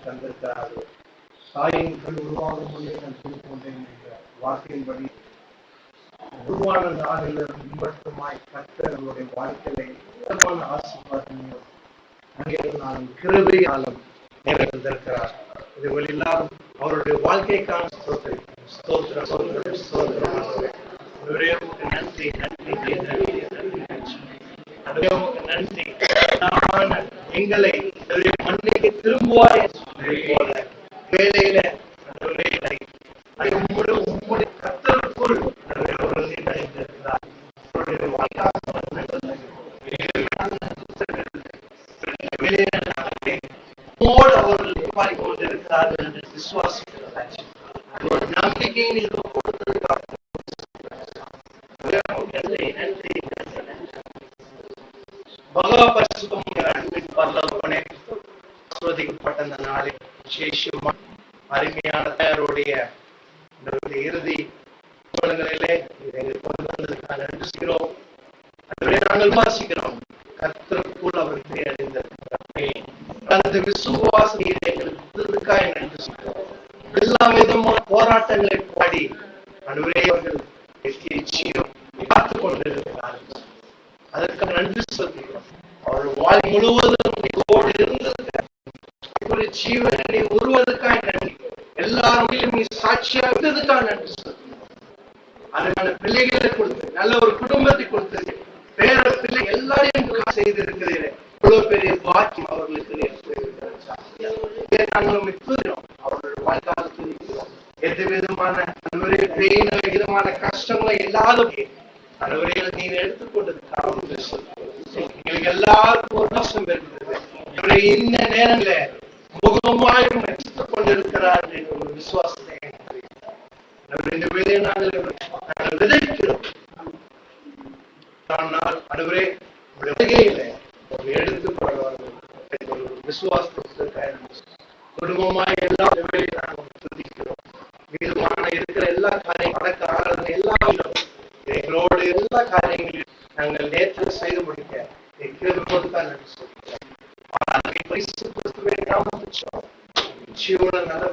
தந்திருக்கிறார்கள். தாயின் உருவாகும் முன்னே நான் சொல்லிக்கொண்டேன் என்ற வார்த்தையின்படி உருவான நாளிலிருந்து இன்பட்டுமாய் கர்த்தர்களுடைய வாழ்க்கையை ஆசீர்வாதம் அங்கே நான் கிருபையாலும் நிறைந்திருக்கிறார். இதுகள் எல்லாரும் அவருடைய வாழ்க்கைக்கான ஸ்தோத்திரம் ஸ்தோத்திரம் ஸ்தோத்திரம். நன்றி நன்றி நன்றி எங்களை மண்ணுக்கு திரும்புவாய் போல வேலையில உங்களுடைய கர்த்தருக்குள் நிறைந்திருக்கிறார். அவர்கள் கொண்டிருக்கிறார்கள் என்று விசுவாசிக்கிறார். நம்பிக்கையை பரிசுத்தப்பட்ட அந்த நாளில் விசேஷமா அருமையான தயாருடைய இறுதி கொண்டு வந்ததற்காக நன்றி செய்கிறோம். நாங்கள் வாசிக்கிறோம் கர்த்தருக்குள் அவருக்கு அந்த விசுவாசம் எங்களுக்கு நன்றி செய்கிறோம். எல்லா விதமான போராட்டங்களை பாடி அவர்கள் காத்துக் கொண்டிருக்கிறார்கள். அதற்கு நன்றி சொல்கிறோம். அவர்கள் வாழ் முழுவதும் இருந்தது ஜீவனை உருவதற்காக நன்றி. எல்லாரும் சாட்சியா இருந்ததுக்காக நன்றி சொல்கிறோம். அதுக்கான பிள்ளைகளை கொடுத்து நல்ல ஒரு குடும்பத்தை கொடுத்து பேர பிள்ளை எல்லாரையும் செய்திருக்கிறீர்கள். இவ்வளவு பெரிய பாக்கியம் அவர்களுக்கு அவர்கள் வாழ்க்காலத்தில் எந்த விதமான விதமான கஷ்டங்களை எல்லாரும் நீங்க எடுத்துக்கொண்டதுக்காக எங்களுக்கு எல்லாருக்கும் ஒரு நஷ்டம் இருக்கிறது. இந்த நேரங்கள முகமாய் கொண்டிருக்கிறார் என்ற ஒரு விசுவாசத்தை இந்த வேலையை நாங்கள் விதைக்கிறோம். ஆனால் அடுவரே எடுத்துக்கொள்வார்கள் விசுவாசத்திற்காக குடும்பமாய் எல்லா வேலையை நாங்கள் சந்திக்கிறோம். மீதமான இருக்கிற எல்லா காரியம் அடக்க ஆகிறது எல்லா எங்களோட எல்லா காரியங்களையும் நாங்கள் நேற்று செய்து முடிக்க நல்ல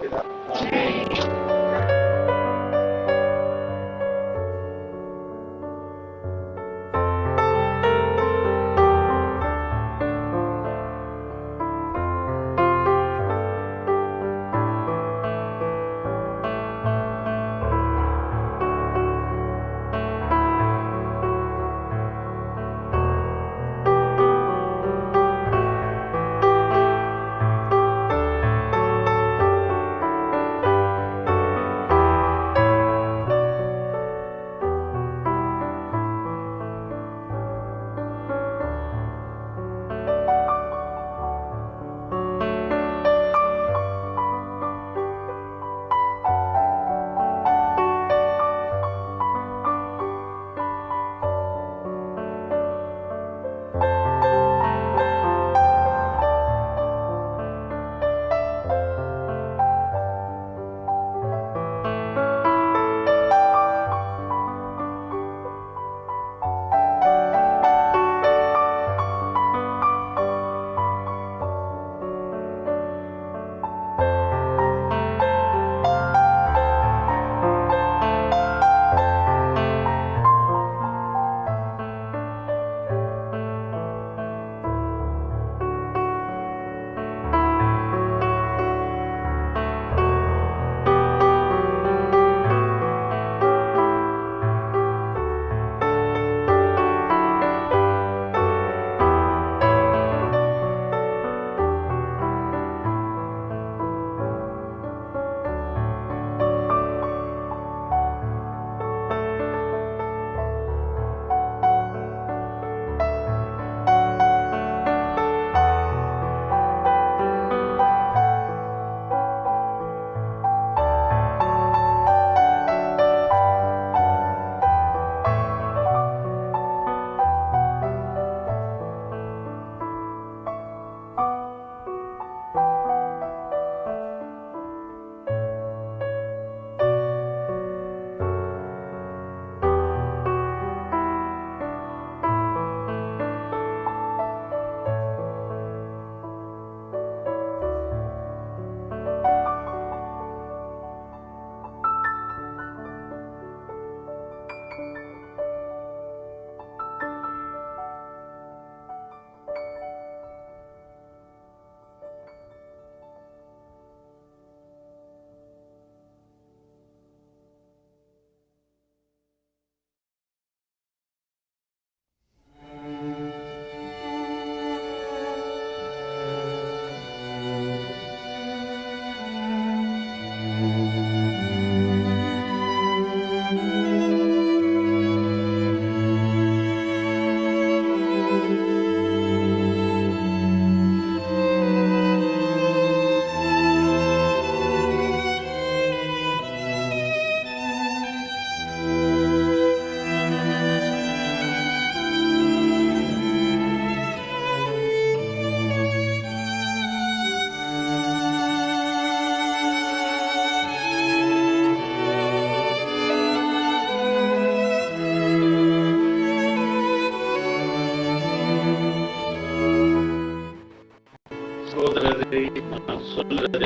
நான் சொல்றது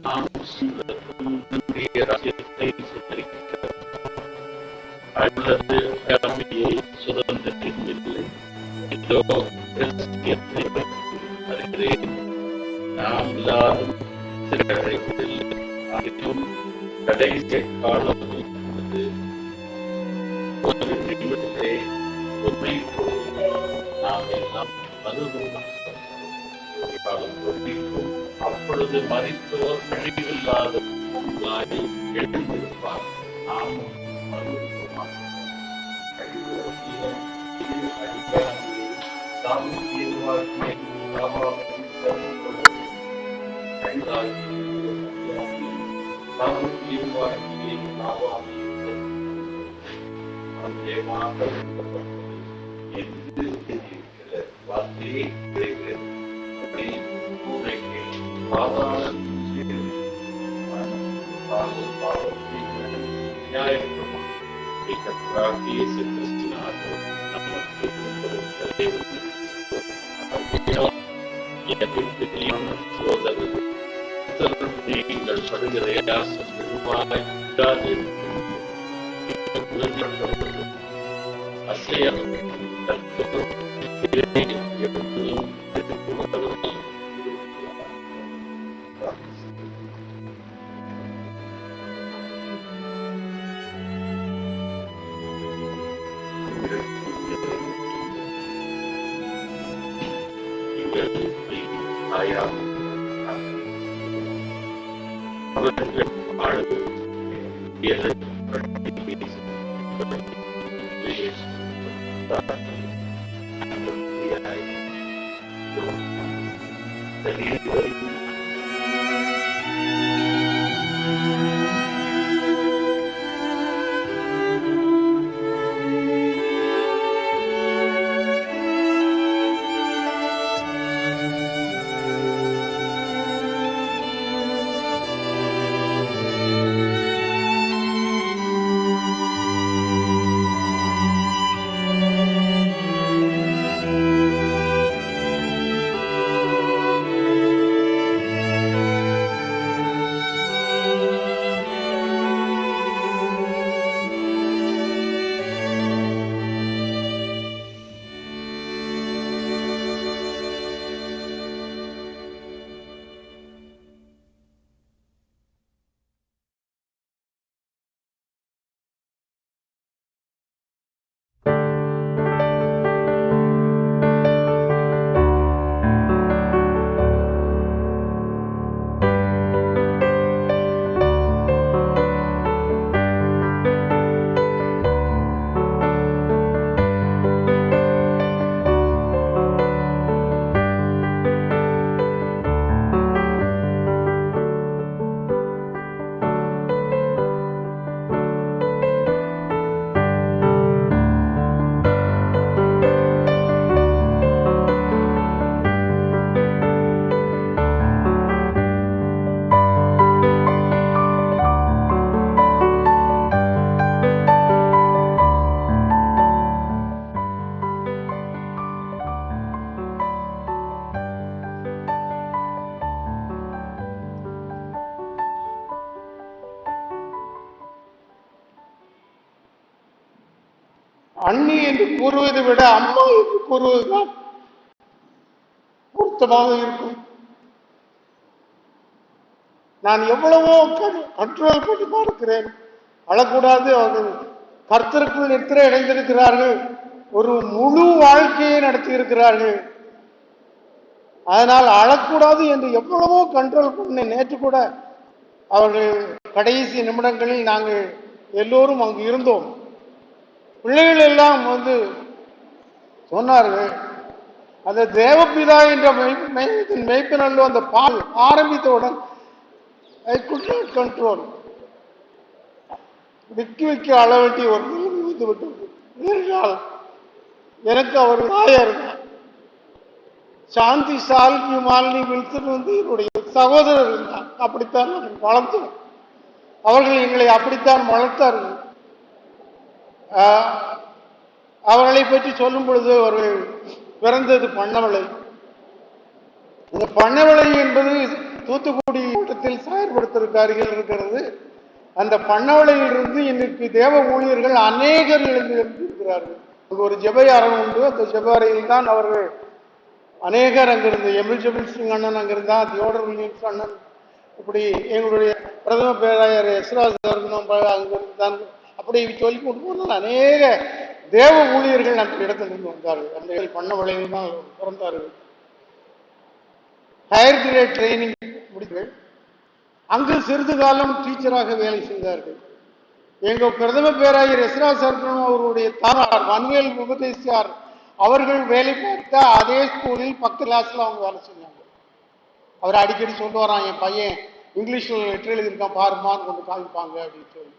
நாம் ராஜ்யத்தை அல்லது கடமையை சுதந்திரமில்லை. இதோ ரகசியத்தை அறிகிறேன். நாம் எல்லாரும் சில அழைப்பதில்லை. அதிலும் கடைசி காலம் ஒரு நிமிடத்தை உண்மை நாம் எல்லாம் காலம் கொண்டிருக்கும். அப்பொழுது மறித்தோர் அழிவில்லாத எழுந்திருப்பார். நாமும் வார்த்தையை நீங்கள் படுகிற அசைய அண்ணி என்று கூறுவதை விட அம்மா என்று கூறுவதுதான் பொருத்தமாக இருக்கும். நான் எவ்வளவோ கண்ட்ரோல் பண்ணி பார்க்கிறேன். அழக்கூடாது. அவர்கள் கர்த்தருக்குள் நித்திரை அடைந்திருக்கிறார்கள். ஒரு முழு வாழ்க்கையை நடத்தி இருக்கிறார்கள். அதனால் அழக்கூடாது என்று எவ்வளவோ கண்ட்ரோல் பண்ண. நேற்று கூட அவர்கள் கடைசி நிமிடங்களில் நாங்கள் எல்லோரும் அங்கு இருந்தோம். பிள்ளைகள் எல்லாம் சொன்னார்கள், அந்த தேவபிதா என்ற மெய்ப்பனல்லோ அந்த பால் ஆரம்பித்தவுடன் ஐ குட் நாட் கண்ட்ரோல். விக்கி அள வேண்டிய ஒரு நிலைமை வந்து விட்டது. ஏனென்றால் எனக்கு அவர் தாயார் தான். சாந்தி சால்வி மாலினி வில்சன் என்னுடைய சகோதரர் இருந்தார். அப்படித்தான் நாங்கள் வளர்ந்தோம். அவர்கள் எங்களை அப்படித்தான் வளர்த்தார்கள். அவர்களை பற்றி சொல்லும் பொழுது அவர்கள் பிறந்தது பண்ணவளை. இந்த பண்ணவளை என்பது தூத்துக்குடி மாவட்டத்தில் செயல்படுத்திருக்கார்கள் இருக்கிறது. அந்த பண்ணவளையிலிருந்து இன்னைக்கு தேவ ஊழியர்கள் அநேகர் எழுந்திருக்கிறார்கள். ஒரு ஜெப அறை உண்டு. அந்த ஜெப அறையில் தான் அவர்கள் அநேகர் அங்கிருந்து எமில் சிங் அண்ணன் அங்கிருந்தா, தியோடர் வில்லியம்ஸ் அண்ணன், இப்படி எங்களுடைய பிரதம பேராயர் எஸ்ராஜ் அங்கிருந்தான். அப்படி சொல்லி கொண்டு போனால் அநேக தேவ ஊழியர்கள் அந்த இடத்திலிருந்து வந்தார்கள். அந்த பண்ணவளையில் தான் பிறந்தார்கள். ஹையர் கிரேட் ட்ரைனிங் முடித்து அங்கு சிறிது காலம் டீச்சராக வேலை செய்தார்கள். எங்க பிரதம பேராயர் எஸ்ரா சர்க்கரம் அவருடைய தாயார் வன்வேல் உபதேசியார் அவர்கள் வேலை பார்த்த அதே ஸ்கூலில் 10 கிளாஸ்ல அவங்க வேலை செஞ்சாங்க. அவர் அடிக்கடி சொல்லுவாராம், என் பையன் இங்கிலீஷ்ல லெட்டர் எழுதியிருக்கான் பாருமான்னு கொண்டு காமிப்பாங்க அப்படின்னு சொல்லி.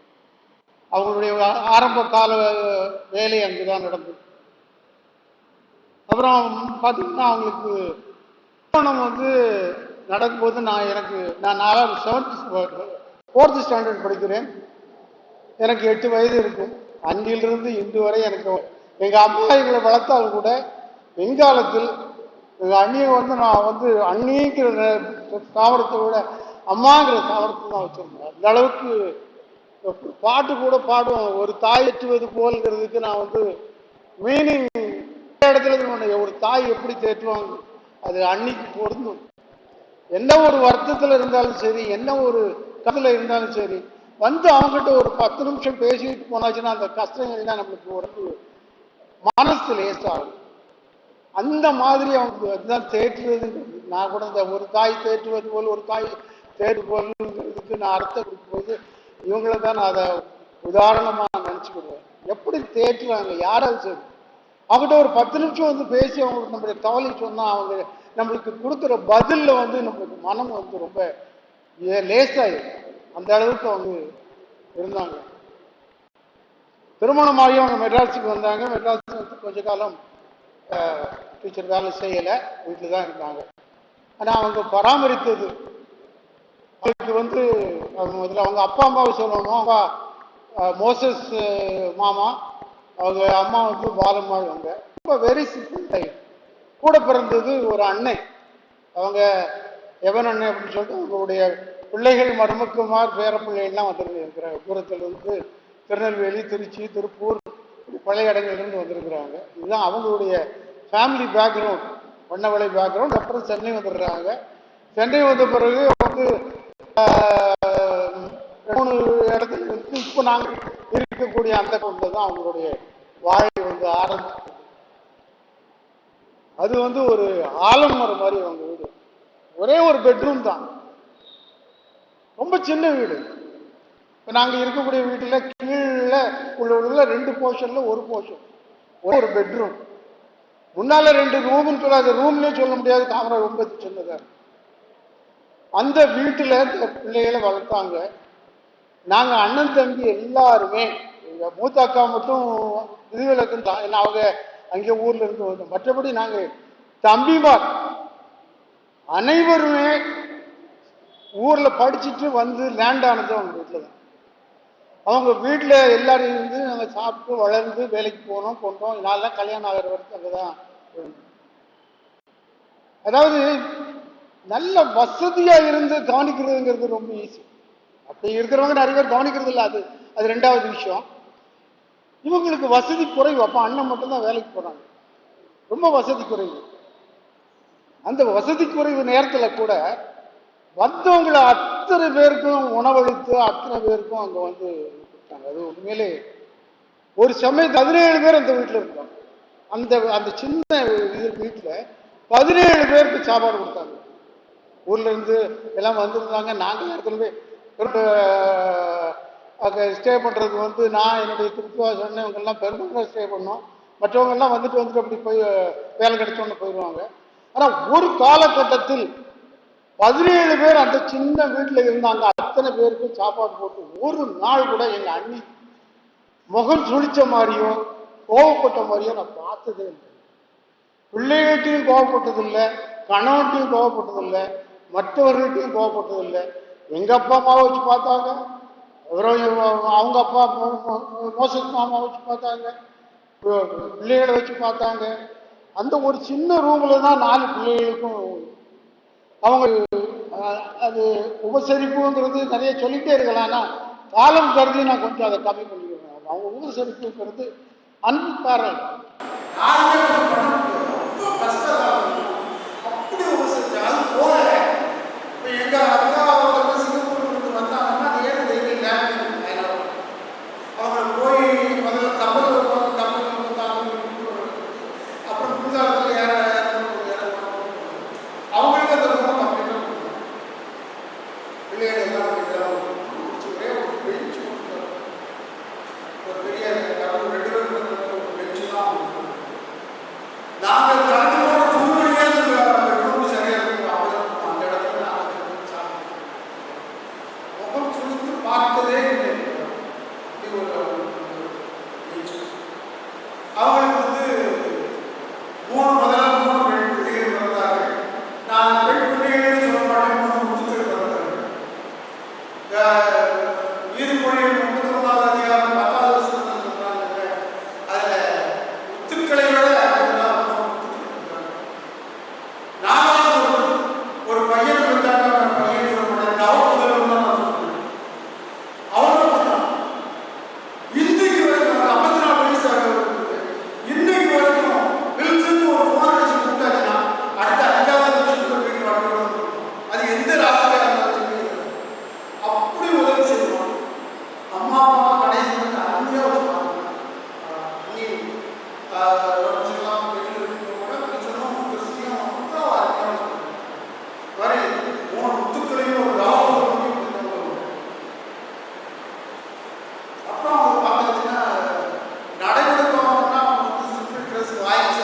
அவங்களுடைய ஆரம்ப கால வேலை அங்குதான் நடந்தது. அப்புறம் பார்த்தீங்கன்னா அவங்களுக்கு வந்து நடக்கும்போது நான் 4th ஸ்டாண்டர்ட் படிக்கிறேன். எனக்கு 8 வயது இருக்கும். அன்றிலிருந்து இன்று வரை எனக்கு எங்கள் அம்மா எங்களை வளர்த்தால் கூட வெங்காலத்தில் எங்கள் அண்ணியை வந்து நான் வந்து அண்ணிங்கிற தாவரத்தை விட அம்மாங்கிற தாவரத்தை தான் வச்சிருந்தேன். அந்த அளவுக்கு பாட்டு கூட பாடுவோம். ஒரு தாய் ஏற்றுவது போல்ங்கிறதுக்கு நான் வந்து மீனிங் இடத்துல ஒரு தாய் எப்படி தேற்றுவாங்க அது அன்னிக்கு பொருந்தும். என்ன ஒரு வருத்தத்தில் இருந்தாலும் சரி, என்ன ஒரு கத்துல இருந்தாலும் சரி, வந்து அவங்ககிட்ட ஒரு 10 நிமிஷம் பேசிட்டு போனாச்சுன்னா அந்த கஷ்டங்கள் தான் நம்மளுக்கு உடம்பு மனசு லேசாகும். அந்த மாதிரி அவங்க அதுதான் தேற்றுறதுங்கிறது. நான் கூட இந்த ஒரு தாய் தேற்றுவது போல் ஒரு தாய் தேற்று போல்ங்கிறதுக்கு நான் அர்த்தம் கொடுக்கும்போது இவங்களை தான் நான் அதை உதாரணமாக நினச்சிக்கிடுவேன். எப்படி தேற்றுவாங்க யாராவது சரி, அவங்ககிட்ட ஒரு 10 நிமிஷம் வந்து பேசி அவங்களுக்கு நம்மளுடைய கவலை சொன்னால் அவங்க நம்மளுக்கு கொடுக்குற பதில்ல வந்து நம்மளுக்கு மனம் வந்து ரொம்ப லேசாயிடும். அந்த அளவுக்கு அவங்க இருந்தாங்க. திருமணமாகி அவங்க மெட்ராஸுக்கு வந்தாங்க. மெட்ராஸுக்கு வந்து கொஞ்ச காலம் டீச்சர் வேலை செய்யலை, வீட்டில் தான் இருந்தாங்க. ஆனால் அவங்க பராமரித்தது அவங்களுக்கு வந்து முதல்ல அவங்க அப்பா அம்மாவை சொல்லணும். அவங்க மோசஸ் மாமா, அவங்க அம்மா வந்து பாலம்மாள். அவங்க ரொம்ப வெரி சிம்பிள் டைப். கூட பிறந்தது ஒரு அண்ணன். அவங்க எவன் அண்ணன் அப்படின்னு சொல்லிட்டு அவங்களுடைய பிள்ளைகள் மருமக்குமார் பேர பிள்ளைகள்லாம் வந்துருக்கிறாங்க. தூரத்திலிருந்து திருநெல்வேலி, திருச்சி, திருப்பூர், பழைய இடங்கள்லேருந்து வந்திருக்கிறாங்க. இதுதான் அவங்களுடைய ஃபேமிலி பேக்ரவுண்ட், வண்ணவளை பேக்ரவுண்ட். அப்புறம் சென்னை வந்துடுறாங்க. சென்னை வந்த பிறகு வந்து 3 இடத்துல இருந்து இப்போ நாங்கள் இருக்கக்கூடிய அந்த கொண்டு தான் அவங்களுடைய வாழ்க்கை வந்து ஆரம்பிச்சு. அது வந்து ஒரு ஆலமரம் மாதிரி அவங்க வீடு. ஒரே ஒரு பெட்ரூம் தான், ரொம்ப சின்ன வீடு. இப்போ நாங்கள் இருக்கக்கூடிய வீட்டில் கீழே உள்ள 2 போர்ஷன்ல ஒரு போர்ஷன், ஒரு பெட்ரூம். முன்னால 2 ரூம்னு சொல்லாது, ரூம்லேயே சொல்ல முடியாது, காமரா ரொம்ப சின்னதாக. அந்த வீட்டில் பிள்ளைகளை வளர்த்தாங்க. நாங்கள் அண்ணன் தம்பி எல்லாருமே, எங்கள் மூத்த அக்கா மட்டும் விதிவிலக்கு தான், ஏன்னா அவங்க அங்கே ஊர்ல இருந்து வந்தோம். மற்றபடி நாங்கள் தம்பிமார் அனைவருமே ஊர்ல படிச்சுட்டு வந்து லேண்ட் ஆனது அவங்க வீட்டில் தான். அவங்க வீட்டில் எல்லாரும் இருந்து நாங்கள் சாப்பிட்டு வளர்ந்து வேலைக்கு போனோம், கொண்டோம். நான்லாம் கல்யாணம் ஆகிற வரைக்கும் அங்கதான். அதாவது நல்ல வசதியா இருந்து கவனிக்கிறதுங்கிறது ரொம்ப ஈஸி. அப்படி இருக்கிறவங்க நிறைய பேர் கவனிக்கிறது இல்லை, அது 2வது விஷயம். இவங்களுக்கு வசதி குறைவு. அப்ப அண்ணன் மட்டும்தான் வேலைக்கு போறாங்க, ரொம்ப வசதி குறைவு. அந்த வசதி குறைவு நேரத்தில் கூட வந்தவங்களை அத்தனை பேருக்கும் உணவளித்து அத்தனை பேருக்கும் அங்க வந்து கொடுத்தாங்க. அது உண்மையிலே ஒரு சமயம் 17 பேர் அந்த வீட்டில் இருந்தாங்க. அந்த சின்ன வீட்டில் 17 பேருக்கு சாப்பாடு கொடுத்தாங்க. ஊர்ல இருந்து எல்லாம் வந்திருந்தாங்க. நாங்கள் ஏற்கனவே ஸ்டே பண்றது வந்து நான் என்னுடைய திருத்துவாசன் இவங்க எல்லாம் பெரும்பாலும் ஸ்டே பண்ணோம். மற்றவங்க எல்லாம் வந்துட்டு அப்படி போய் வேலை கிடைச்சோன்னு போயிடுவாங்க. ஆனா ஒரு காலகட்டத்தில் 17 பேர் அந்த சின்ன வீட்டுல இருந்தாங்க. அத்தனை பேருக்கு சாப்பாடு போட்டு ஒரு நாள் கூட எங்க அண்ணி முகம் சுழிச்ச மாதிரியோ கோவப்பட்ட மாதிரியோ நான் பார்த்ததே இல்லை. பிள்ளைகிட்டையும் கோவப்பட்டதில்லை, கணவன்கிட்டையும் கோவப்பட்டதில்லை, மற்றவர்கள்ட்டையும் கோவப்பட்டதில்லை. எங்க அப்பா அம்மாவை வச்சு பார்த்தாங்க, அவங்க அப்பா மோசஸ் மாமா வச்சு பார்த்தாங்க, பிள்ளைகளை வச்சு பார்த்தாங்க. அந்த ஒரு சின்ன ரூம்ல தான் 4 பிள்ளைகளுக்கும் அவங்க அது உபசரிப்புங்கிறது நிறைய சொல்லிட்டே இருக்கலாம். ஆனால் காலம் கருதி நான் கொஞ்சம் அதை கம்மி பண்ணிக்கிறேன். அவங்க உபசரிப்புங்கிறது அன்புக்காரன் யாருமே பண்ண முடியாது. ரொம்ப கஷ்டம். அப்படி உபசரிச்சு அது போல இப்போ எங்கள் அக்கா அவங்க சிங்கப்பூர்லேருந்து வந்தாங்கன்னா அது ஏன் டெய்லி லேண்ட் அவங்கள போய் முதல்ல கப்பலில் உட்காந்து கப்பலில் வந்தாங்க. அப்புறம் குளிர்காலத்தில் ஏற அவங்களுக்கு அந்த ரொம்ப கம்ப்ளீட்டாக கொடுத்தாங்க. பிள்ளைகள் எல்லாம் ஒரே ஒரு பெஞ்சு கொடுத்தாங்க. ஒரு பெரிய கப்பல் 2 பேர் ஒரு பெஞ்சு தான் கொடுத்தாங்க. நாங்கள் கடந்து போகிற துணிமணியே அந்த குடும்பம் சரியாக இருக்கும். அவ்வளோ அந்த இடத்துல நாங்கள் சாப்பிட்டோம். முகம் சுழித்து பார்த்ததே இல்லை. இது ஒரு பெஞ்சு. அவங்களுக்கு முதல்ல 3 பெண் பிள்ளைகள் பிறந்தார்கள். நான் பெண் பிள்ளைகள் சொல்ல மாட்டேன், 3 முத்துக்கள் பிறந்தார்கள். நீதிமொழிகள் 39வது அதிகாரம் 10வது வசனத்தில் சொல்றாங்க. அதுல முத்துக்களை விட அதெல்லாம் 3 முத்துக்கள் பிறந்தாங்க. 4வது ஒரு பையன் பிறந்தாங்க. பையன் சொல்ல மாட்டேன், முதல்வர் தான் நான் சொல்றேன். அவரும் இன்றைக்கு வரைக்கும் 54 வயசு ஆகிறது. இன்னைக்கு வரைக்கும் வில்சன் ஒரு ஃபோன் அடிச்சு கொடுத்தாச்சுன்னா அடுத்த 5வது வருஷத்துல வீட்டு வரணும். அது எந்த ராசியாக இருந்தாலும் அப்படி உதவி செய்வோம். அம்மா அப்பா கடைசி வந்து அருமையாக வச்சுப்பாங்க. நீ ரம்செல்லாம் வெளியில் இருக்கிறவங்க கிறிஸ்தனும் கிறிஸ்தியும் அவ்வளோ அருமையாக வச்சுப்பாங்க. வரை 3 முத்துக்களையும் ஒரு லாபம் பண்ணி கொடுத்தவங்க. அப்புறம் அவங்க பார்த்தாச்சுன்னா நடைமுறைப்பவங்கன்னா சிம்பிள் ட்ரெஸ் வாய்ஸ்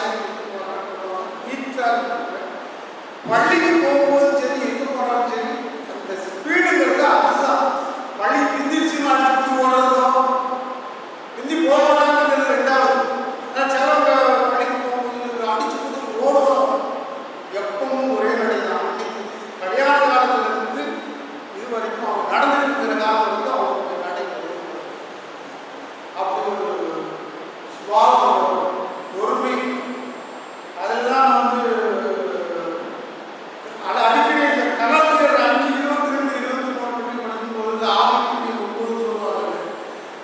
பள்ளிக்கு போகும்போது சரி, எங்கே போனாலும் சரி, அந்த ஸ்பீடுங்கிறது அதுதான். பள்ளி பிந்திருச்சுன்னு அடிச்சு ஓடுறதோ பிந்தி போகலாங்கிறது 2வது. ஆனால் சிலவங்க பள்ளிக்கு போகும்போது அடிச்சு பிடிச்சி ஓடுவோம். எப்பவும் ஒரே நடை தான். கல்யாண காலத்துல இருந்து இது வரைக்கும் அவங்க நடந்துட்டு இருக்கிற காலம் வரைக்கும் அவங்க நடை அப்படி ஒரு சுபாவம், பொறுமை. அதில் தான் அடிக்கடி இந்த கலாச்சார 5, 22, 23 படிக்கும்போது ஆவிக்குரிய 9 சொல்லுவாங்க.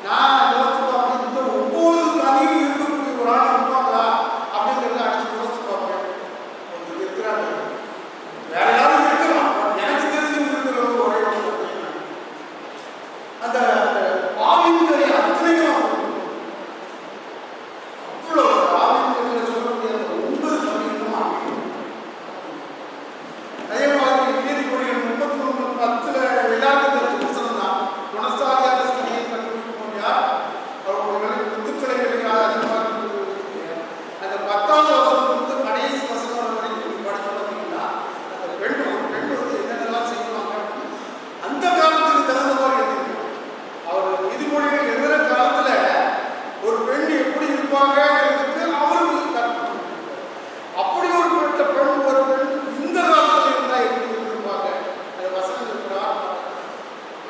நான் யோசிச்சு பார்ப்பேன், இந்த 9 தனியும் இருக்கக்கூடிய ஒரு ஆள் இருப்பாங்களா அப்படிங்கிறத அடிச்சு யோசிச்சு பார்ப்பேன். ஒருத்தர் இருக்கிறாங்க, வேற யாரும் இருக்கலாம், எனக்கு தெரிஞ்சு இருக்கிறவங்க ஒரே அந்த ஆவிக்குரிய அத்தனையும் அவ்வளோ ஆவிக்குரிய சொல்லக்கூடிய அந்த 9 தனியும் ஆவிக்கும். அதே மாதிரி நீதிமொழிகள் 31:10 எல்லாருக்கும் தெரிஞ்ச புத்தகம் தான். குணசாலியான ஸ்திரியை கண்டுபிடிப்போம் யார்? அவர்களுடைய முத்துக்களை அதிகமாக அந்த 10வது வசனம் கடைசி வசனம் வரைக்கும் படிச்சு பார்த்தீங்கன்னா அந்த பெண் வந்து என்னென்னலாம் செய்வாங்க அந்த காலத்துக்கு தகுந்த மாதிரி எழுதியிருக்காங்க. அவர் நீதிமொழிகள் எழுதுகிற காலத்துல ஒரு பெண் எப்படி இருப்பாங்கிறதுக்கு அவருக்கு கற்பனை. அப்படி ஒரு பெண் ஒரு பெண் இந்த காலத்தில் இருந்தால் எப்படி இருந்திருப்பாங்க? அந்த வசனம் இருக்கிறார்.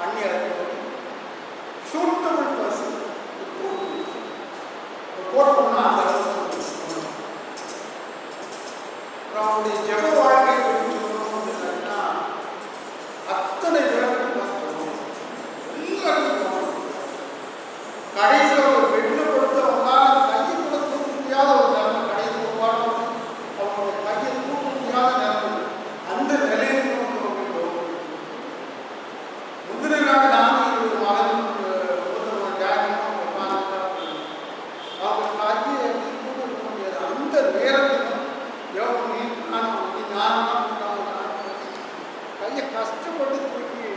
அந்நியர் சூட்டபிள் பர்சன் போட்டோம்னா அந்த அளவுக்கு அவருடைய ஜெப வாழ்க்கை அப்படின்னா அத்தனை பேருக்கும் எல்லாருக்கும் கடைசியில் ஒரு பெண்ணை கொடுத்து அவங்களால கையை கூட தூக்க முடியாத ஒரு நிலைமை, கடைசி பாடம் அவங்களுடைய கையை தூக்க முடியாத நிலைமை, அந்த நிலையில் முந்தின நாள் நானும் என்னுடைய மகன் அவங்க கையை தூக்க முடியாது. அந்த நேரத்தில் கையை கஷ்டப்பட்டு தூக்கி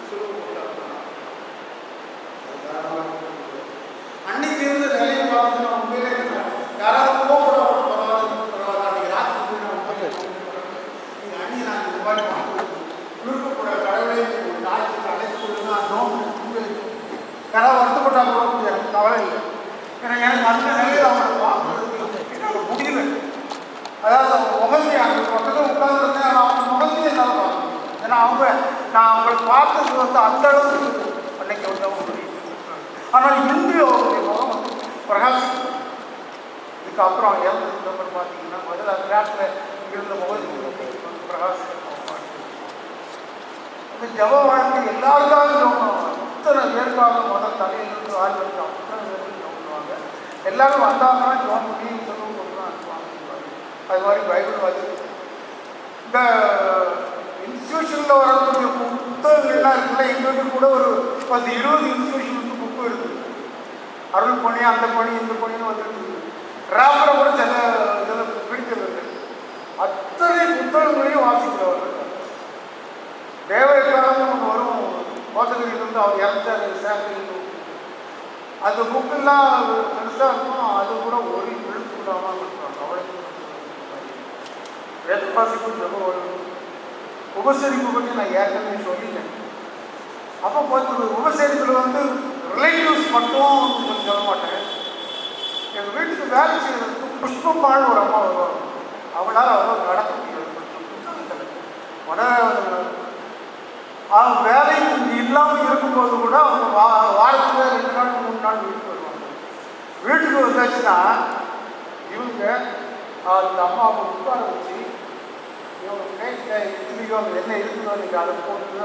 சுருவ போட்டாங்க. அன்னைக்கு இருந்த நிலையை பார்த்தீங்கன்னா உண்மையிலே யாராவது கோபப்பட பரவாயில்ல. அன்னைக்கு ராத்திரி நீங்கள் அண்ணி நான் இந்த மாதிரி குளிர்கக்கூட கடவுளே நாளைக்கு அழைத்துக்கொள்ளுங்க யாராவது வருத்தப்பட்டா கூட எனக்கு கவலை இல்லை. ஏன்னா எனக்கு அந்த நிலையை அவங்களை பார்க்கறதுக்கு என்னால் முடியல. அதாவது அவங்க முகந்தி அந்த பக்கத்தில் உட்காந்துருந்தேன், அவங்க முகந்தி என்னால் பார்க்கணும். ஏன்னா நான் அவங்களை பார்த்தது வந்து அந்த அளவுக்கு அன்னைக்கு வந்து அவங்க முடியும். ஆனால் இன்று அவருடைய முகம் வந்து பிரகாஷ். இதுக்கப்புறம் இறந்ததுக்கப்புறம் பார்த்தீங்கன்னா முதல்ல அந்த நேரத்தில் இருந்த முகத்தில் பிரகாஷ் இந்த ஜப வாழ்க்கை எல்லாருக்காக ஜோம் அத்தனை பேருக்காக முதல் தலையிலிருந்து ஆள் வரைக்கும் அத்தனை பேருக்கு ஜோம் பண்ணுவாங்க. எல்லாரும் வந்தாங்கன்னா ஜோம் பண்ணி சொல்லுவோம் கொடுக்கலாம் அனுப்புவாங்க. அது மாதிரி பைபிள் வாசி இந்த இன்ஸ்டியூஷனில் வரக்கூடிய புத்தகங்கள்லாம் இருக்குல்ல, எங்களுக்கு கூட ஒரு 10-20 இன்ஸ்டியூஷனுக்கு புக்கு இருக்குது. அருள் பணி, அந்த பணி, இந்த பணின்னு வந்துருக்கு. ராப்பரை கூட சில இதில் பிடிக்கிறது. அத்தனை புத்தகங்களையும் வாசிக்கிறவர்கள் தேவக்காலம் ஒன்று வரும். கோத்தகிரியிலிருந்து அவர் இறந்தார் சேகரில். அந்த புக்கெல்லாம் பெருசாக இருக்கும். அது கூட ஒரு எழுத்து விடாமல் இருக்காங்க. அவ்வளோ வேதவாசிக்கும் ஜெபம் உபசரிப்பு பற்றி நான் ஏற்கனவே சொல்லிட்டேன். அப்போ பார்த்து உபசரிப்பில் வந்து ரிலேட்டிவ்ஸ் மட்டும் கொஞ்சம் சொல்ல மாட்டேன். எங்கள் வீட்டுக்கு வேலை செய்கிறதுக்கு புஷ்பம்மாள் ஒரு அம்மா வருவாங்க. அவளால் அவ்வளோ நடக்க முடியாது. அவங்க வேலை இல்லாமல் இருக்கும்போது கூட அவங்க வாரத்தில் 2 நாள் 3 நாள் வீட்டுக்கு வருவாங்க. வீட்டுக்கு வந்தாச்சுன்னா இவங்க அந்த அம்மாவை உட்கார வச்சு இவங்க இதுலையோ என்ன இருக்குதோ நீங்கள் அதை போட்டு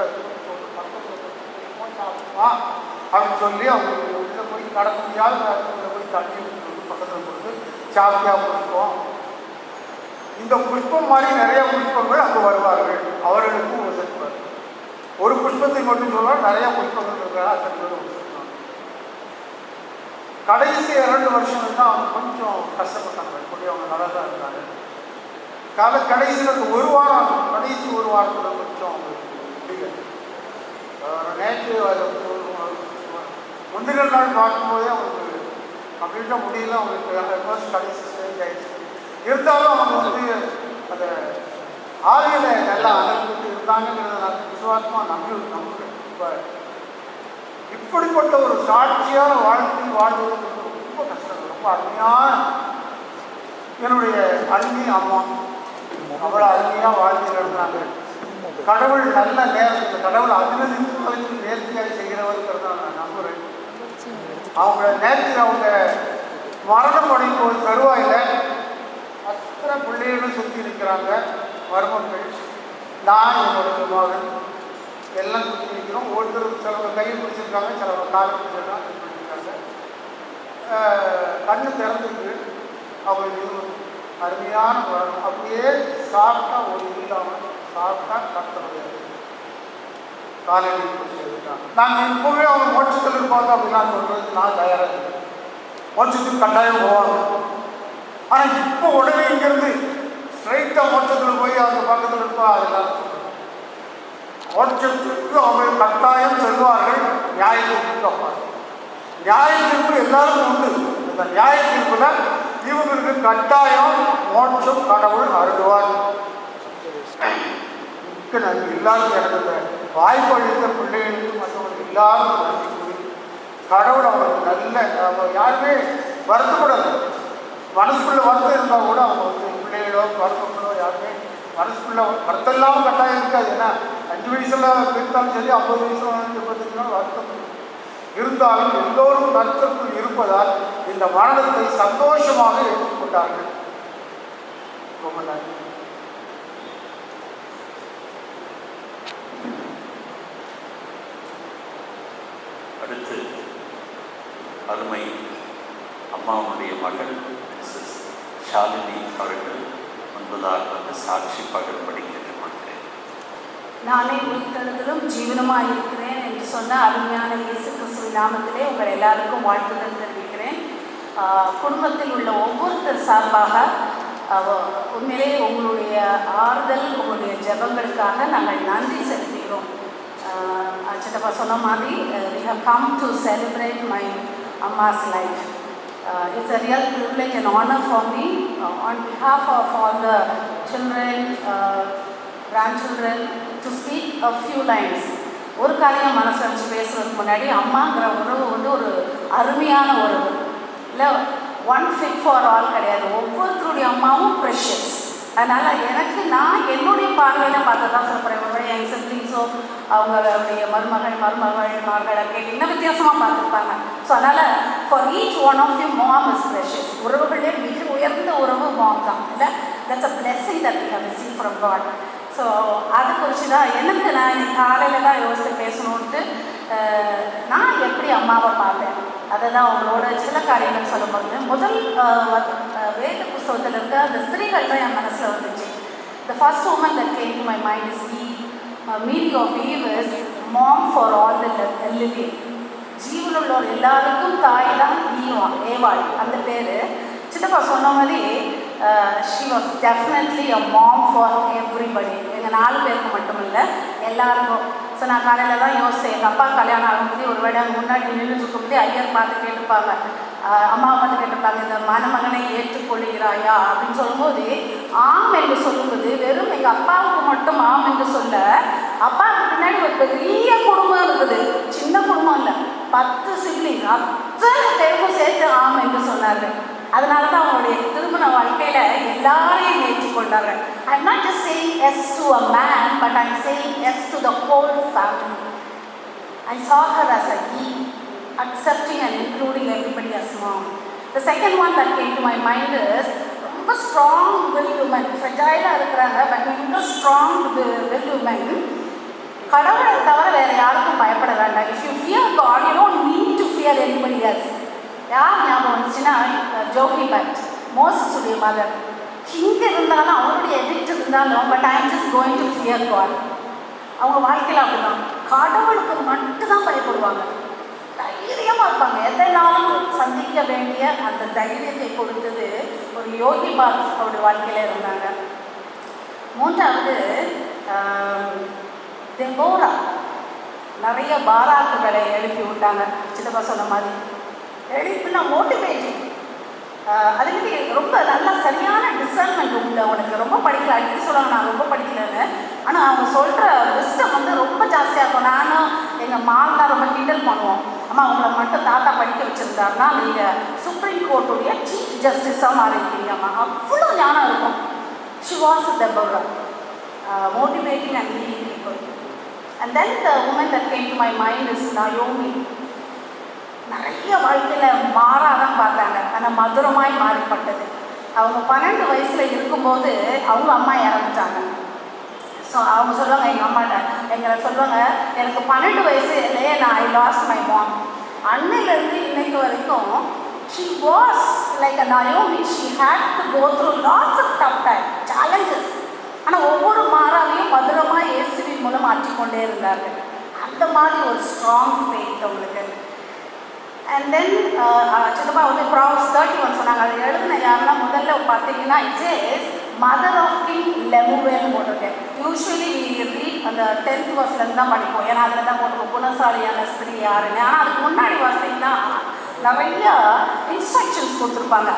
அப்படின்னு சொல்லி அவங்களுக்கு உள்ளே போய் நடக்க முடியாத நேரத்தில் போய் தண்ணி ஊற்றி பக்கத்தில் கொடுத்து சாப்பியாக புஷ்பம், இந்த புஷ்பம் மாதிரி நிறைய புஷ்பங்கள் அங்கே வருவார்கள். அவர்களுக்கும் உபசரிப்பார். ஒரு புஷ்பத்தை மட்டும் சொல்லுவாங்க, நிறைய புஷ்பங்கள் இருக்கிறார். அத்தனை பேர் உபசரிப்பாங்க. கடைசி 2 வருஷங்கள் தான் அவங்க கொஞ்சம் கஷ்டப்பட்டாங்க. இப்படி அவங்க நல்லா தான் இருந்தாங்க. கடைசியில் ஒரு வாரம், கடைசி ஒரு வாரத்தில் கொஞ்சம் அவங்களுக்கு முடியல. நேற்று முந்தின நாள் பார்க்கும்போதே அவங்களுக்கு கம்ப்ளீட்டாக முடியல. அவங்களுக்கு கடைசி ஸ்டேஜ் ஆகிடுச்சு. இருந்தாலும் அவங்க வந்து அந்த ஆவியில் நல்லா அனுப்பிட்டு இருந்தாங்கிறத நான் விசுவாசமாக நம்புகிறேன். இப்போ இப்படிப்பட்ட ஒரு சாட்சியான வாழ்க்கை வாழ்வது ரொம்ப கஷ்டம். ரொம்ப அருமையான என்னுடைய அருமைய அம்மா அவ்வளோ அருமையாக வாழ்க்கை நடந்தாங்க. கடவுள் நல்ல நேரத்தில் கடவுள் அதிர்ஷ்டம் நேர்த்தியாக செய்கிறவருங்கிறத நான் நம்புகிறேன். அவங்கள நேற்று அவங்க மரணம் அடைக்கும் ஒரு தருவாயில் அத்தனை பிள்ளைகளும் சுற்றி இருக்கிறாங்க. மருமக்கள், நான், என்னுடைய மகன் எல்லாம் சுற்றி இருக்கிறோம். ஒருத்தர் சிலவங்க கையை பிடிச்சிருக்காங்க, சிலவங்க காலை பிடிச்சிருக்காங்க. கண்ணு திறந்துருக்கு. அவங்களுக்கு அருமையான மரணம். அப்படியே சாப்பிட்டா ஒரு இல்லாமல் சாப்பிட்டா கத்த முடியாது. காலையில் பிடிச்சிருக்காங்க. நாங்கள் இப்போவே அவங்க மோட்சத்தில் இருப்பாங்க அப்படிலாம் சொல்கிறது நான் தயாராக இருக்கேன். மோட்சத்துக்கு கட்டாயம் போவாங்க. ஆனால் இப்போ உடனே இங்கேருந்து ஸ்ட்ரைட்டாக மோட்சத்தில் போய் அவங்க பக்கத்தில் இருப்பா அதெல்லாம் சொல்லுவாங்க. மோட்சத்துக்கு அவங்க கட்டாயம் செல்வார்கள். நியாயத்திற்கு அப்பாங்க. நியாயத்திற்கு எல்லாருக்கும் உண்டு. இந்த நியாயத்திற்குள்ள இவங்களுக்கு கட்டாயம் மோட்சம் கடவுள் அருள்வார். மிக்க நன்றி. எல்லாருக்கும் எனக்கு வாய்ப்பு அளித்த பிள்ளைகளுக்கு மற்றவங்களுக்கு எல்லாருக்கும் நன்றி கூறி கடவுள் அவங்களுக்கு நல்ல அவங்க யாருமே வருத்தப்படாது. மனசுக்குள்ள வருத்தம் இருந்தால் கூட அவங்க வந்து பிள்ளைகளோ வருத்தங்களோ யாருமே மனசுக்குள்ள வருத்தம் இல்லாமல் கட்டாயம் இருக்காது. ஏன்னா 5 வயசுல இருந்தாலும் சரி, 50 வயசுல 50 வருத்தம் இருந்தாலும் எல்லோரும் கருத்துக்குள் இருப்பதால் இந்த மரணத்தை சந்தோஷமாக எடுத்துக்கொண்டார்கள். ரொம்ப நன்றி. அடுத்து அருமை அம்மாவுடைய மகள் மிஸ்ஸஸ் ஷாலினி அவர்கள் முன்பதாக வந்து சாட்சி பகல்படி கேட்டுக்கொண்டேன். நானே மீட்கிறதிலும் ஜீவனமாக இருக்கிறேன் என்று சொன்ன அருமையான இயேசு கிறிஸ்துவின் நாமத்திலே உங்கள் எல்லாருக்கும் வாழ்த்துக்கள் தெரிவிக்கிறேன். குடும்பத்தில் உள்ள ஒவ்வொருத்தர் சார்பாக உண்மையிலே உங்களுடைய ஆறுதல், உங்களுடைய ஜெபங்களுக்காக நாங்கள் நன்றி செலுத்துகிறோம். சித்தப்பா சொன்ன மாதிரி we have come to celebrate my Amma's life. It's a real privilege and honor for me on behalf of all the children, grandchildren to speak a few lines. ஒரு காரியம் மனசு வச்சு பேசுறதுக்கு முன்னாடி அம்மாங்கிற உறவு வந்து ஒரு அருமையான உறவு இல்லை. ஒன் ஃபிட் ஃபார் ஆல் கிடையாது. ஒவ்வொருத்தருடைய அம்மாவும் ப்ரெஷியஸ். அதனால் எனக்கு நான் என்னுடைய பார்வையில் பார்த்து தான் சொல்கிறேன். என் சிப்ளிங்ஸோ அவங்களுடைய மருமகளை கேட்டு இன்னும் வித்தியாசமாக பார்த்துருப்பாங்க. ஸோ அதனால் for each one of you mom is precious. உறவுகளே மிக உயர்ந்த உறவு மாம் தான் இல்லை. That's a blessing that we have received from God. So so அதை குறித்து தான் எனக்கு நான் இன்னைக்கு காலையில் தான் யோசித்து பேசணுன்ட்டு நான் எப்படி அம்மாவை பார்த்தேன் அதை தான் அவங்களோட சில காரியங்கள் சொல்லும்போது முதல் வேத புஸ்தகத்தில் இருக்க அந்த ஸ்திரீகள் தான் என் மனசில் வந்துச்சு. The first woman that came to my mind is Eve. Meaning of Eve is mom for all the living. ஜீவனுள்ளோர் எல்லாருக்கும் தாய் தான் ஏவாள் அந்த பேர். சித்தப்பா சொன்ன மாதிரி she was definitely a mom for everybody. எங்கள் 4 பேருக்கு மட்டும் இல்லை, எல்லாருக்கும். ஸோ நான் காலையில் தான் யோசித்தேன், எங்கள் அப்பா கல்யாணம் ஆகும்போது ஒரு வேளை முன்னாடி நின்று இருக்கும்போது ஐயர் பார்த்து கேட்டுப்பாங்க, அம்மாவை பார்த்து கேட்டுப்பாங்க, இந்த மணமகனை ஏற்றுக்கொள்கிறாயா அப்படின்னு சொல்லும்போது ஆம் என்று சொல்லும்போது வெறும் எங்கள் அப்பாவுக்கு மட்டும் ஆம் என்று சொல்ல, அப்பாவுக்கு பின்னாடி ஒரு பெரிய குடும்பம் இருக்குது, சின்ன குடும்பம் இல்லை, 10 சிப்ளிங், அத்தனை பேருக்கும் சேர்த்து ஆம் என்று சொன்னார்கள். அதனால தான் அவங்களுடைய திருமண வாழ்க்கையில் எல்லாரையும் ஏற்றுக்கொண்டார்கள். I am not just saying S to a man, but I am saying S to the whole family. I saw her as a Eve, accepting and including everybody as mom. The second one that came to my mind is ரொம்ப strong will woman, ஃப்ரெஜைலாக இருக்கிறாங்க, but ரொம்ப strong will woman. கடவுளை தவிர வேறு யாருக்கும் பயப்பட வேண்டாம். If you fear God, you don't need to fear anybody else. யார் ஞாபகம் வந்துச்சுன்னா ஜோகிபட், மோசஸுடைய மதர். இங்கே இருந்தாலும் அவங்களுடைய எடிக்ட் இருந்தாலும், but I am just going to fear God. அவங்க வாழ்க்கையில் அப்படிதான், கடவுளுக்கு மட்டும்தான் பயப்படுவாங்க, தைரியமாக இருப்பாங்க, எதனாலும் சந்திக்க வேண்டிய அந்த தைரியத்தை கொடுத்தது ஒரு யோகிபாத் அவருடைய வாழ்க்கையில் இருந்தாங்க. மூன்றாவது தெபோரா, நிறைய பாராட்டுகளை எழுப்பி விட்டாங்க. சித்தப்பா சொன்ன மாதிரி எழுப்பினா மோட்டிவேட்டிங். அதே மாதிரி ரொம்ப நல்லா சரியான டிசர்ன்மெண்ட் உண்டு. உனக்கு ரொம்ப படிக்கல, அடிக்கடி சொல்லுவாங்க நான் ரொம்ப படிக்கலன்னு, ஆனால் அவங்க சொல்கிற விஸ்டம் வந்து ரொம்ப ஜாஸ்தியாக இருக்கும். நானும் எங்கள் மால்தான் ரொம்ப கிண்டல் பண்ணுவோம், அம்மா அவங்கள மட்டும் தாத்தா படிக்க வச்சுருந்தாருன்னா நீங்கள் சுப்ரீம் கோர்ட்டுடைய சீஃப் ஜஸ்டிஸாக மாறிருக்கீங்கம்மா, அவ்வளோ ஞானம் இருக்கும். She was Deborah, motivating and leading people. And then the woman that came to my mind is Naomi. நிறைய வாழ்க்கையில் மாறாதான் பார்த்தாங்க, ஆனால் மதுரமாய் மாறிப்பட்டது. அவங்க 12 வயசில் இருக்கும்போது அவங்க அம்மா இறந்துட்டாங்க. ஸோ அவங்க சொல்லுவாங்க, எங்கள் அம்மாட்ட எங்களை சொல்லுவாங்க, எனக்கு 12 வயசுலேயே நான் ஐ லாஸ்ட் மை மாம். அன்னையிலேருந்து இன்னைக்கு வரைக்கும் she was like a Naomi. She had to go through lots of tough time challenges. ஆனால் ஒவ்வொரு மாறாவையும் மதுரமாக இயேசுவின் மூலம் மாற்றிக்கொண்டே இருந்தார்கள். அந்த மாதிரி ஒரு ஸ்ட்ராங் ஃபெய்த் அவங்களுக்கு. அண்ட் தென் சித்தப்பா வந்து ப்ராவர்ப்ஸ் 31 சொன்னாங்க. அது எழுதின யாருன்னா முதல்ல பார்த்தீங்கன்னா it's is mother of king லெமுவேல்னு போட்டிருக்கேன். யூஸ்வலி ரீட் அந்த 10th verse தான் படிப்போம், ஏன்னா அதில் தான் போட்டிருக்கோம் குணசாலியான ஸ்திரீ யாருன்னு. ஆனால் அதுக்கு முன்னாடி பார்த்தீங்கன்னா நிறைய இன்ஸ்ட்ரக்ஷன்ஸ் கொடுத்துருப்பாங்க.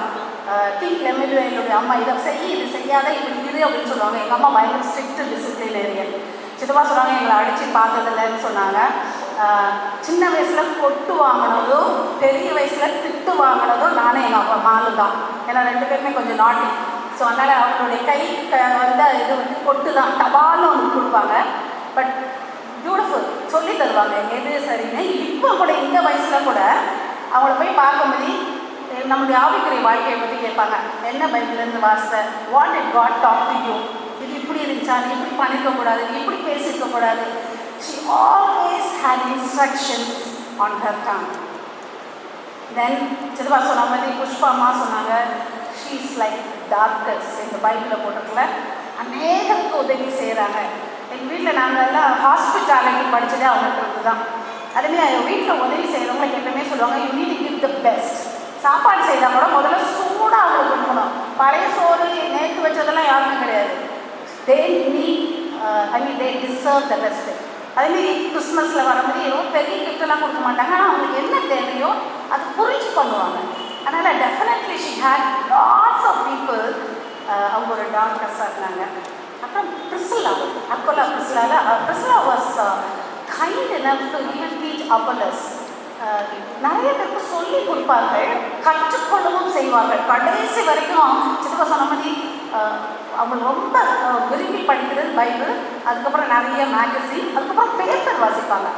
கிங் லெமுவேலுடைய அம்மா இதை செய், இது செய்யாத, இப்படி இது அப்படின்னு சொல்லுவாங்க. எங்கள் அம்மா பயங்கர ஸ்ட்ரிக்ட் டிசிப்ளினேரியன். சித்தப்பா சொன்னாங்க எங்களை அடித்து பார்த்ததில்லைன்னு சொன்னாங்க. சின்ன வயசில் கொட்டு வாங்கினதும் பெரிய வயசில் திட்டு வாங்கினதும் நானும் எங்கள் அப்பா மாலு தான். ஏன்னா 2 பேருமே கொஞ்சம் நாட்டி. ஸோ அதனால் அவங்களுடைய கை வந்து இது வந்து கொட்டு தான், டபால்னு ஒன்று கொடுப்பாங்க. பட் பியூட்டிஃபுல் சொல்லி தருவாங்க எது சரின்னு. இப்போ கூட இந்த வயசில் கூட அவங்கள போய் பார்க்கும்போது நம்மளுடைய ஆவிக்குரிய வாழ்க்கையை பற்றி கேட்பாங்க. என்ன பைபிள்லேருந்து வாசித்த, what it God talk to you, இது இப்படி இருந்துச்சா, நீ இப்படி பண்ணியிருக்கக்கூடாது, நீ இப்படி பேசியிருக்கக்கூடாது. She always had instructions on her tongue. Then சித்தப்பா சொன்ன மாதிரி புஷ்பா அம்மா சொன்னாங்க, she is like darkness. இந்த பைபிளில் போட்டிருக்கல, அநேகருக்கு உதவி செய்கிறாங்க. எங்கள் வீட்டில் நாங்கள் எல்லாம் ஹாஸ்பிட்டாலிட்டி படித்ததே அவங்களுக்கு தான். அதுமாதிரி வீட்டில் உதவி செய்கிறவங்களுக்கு எப்பவுமே சொல்லுவாங்க, you need to give the best. சாப்பாடு செய்தால் கூட முதல்ல சூடாக அவங்களுக்கு கொடுக்கணும். பழைய சோறு நேற்று வச்சதெல்லாம் யாருமே கிடையாது. They need they deserve the best. அதேமாரி கிறிஸ்மஸில் வர மாதிரி ரொம்ப பெரிய கிஃப்டெல்லாம் கொடுக்க மாட்டாங்க, ஆனால் அவங்களுக்கு என்ன தேவையோ அது புரிஞ்சு பண்ணுவாங்க. அதனால் definitely she had lots of people. அவங்க ஒரு டாக்டர்ஸாக இருந்தாங்க. அப்புறம் Priscilla, Aquila Priscilla was kind enough to even teach Apollos. நிறைய பேருக்கு சொல்லி கொடுப்பார்கள், கற்றுக்கொள்ளவும் செய்வார்கள். கடைசி வரைக்கும் சித்தப்பா சொன்ன மாதிரி அவங்க ரொம்ப விரும்பி படிக்கிறது பைபிள், அதுக்கப்புறம் நிறைய மேகசின், அதுக்கப்புறம் பேப்பர் வாசிப்பாங்க.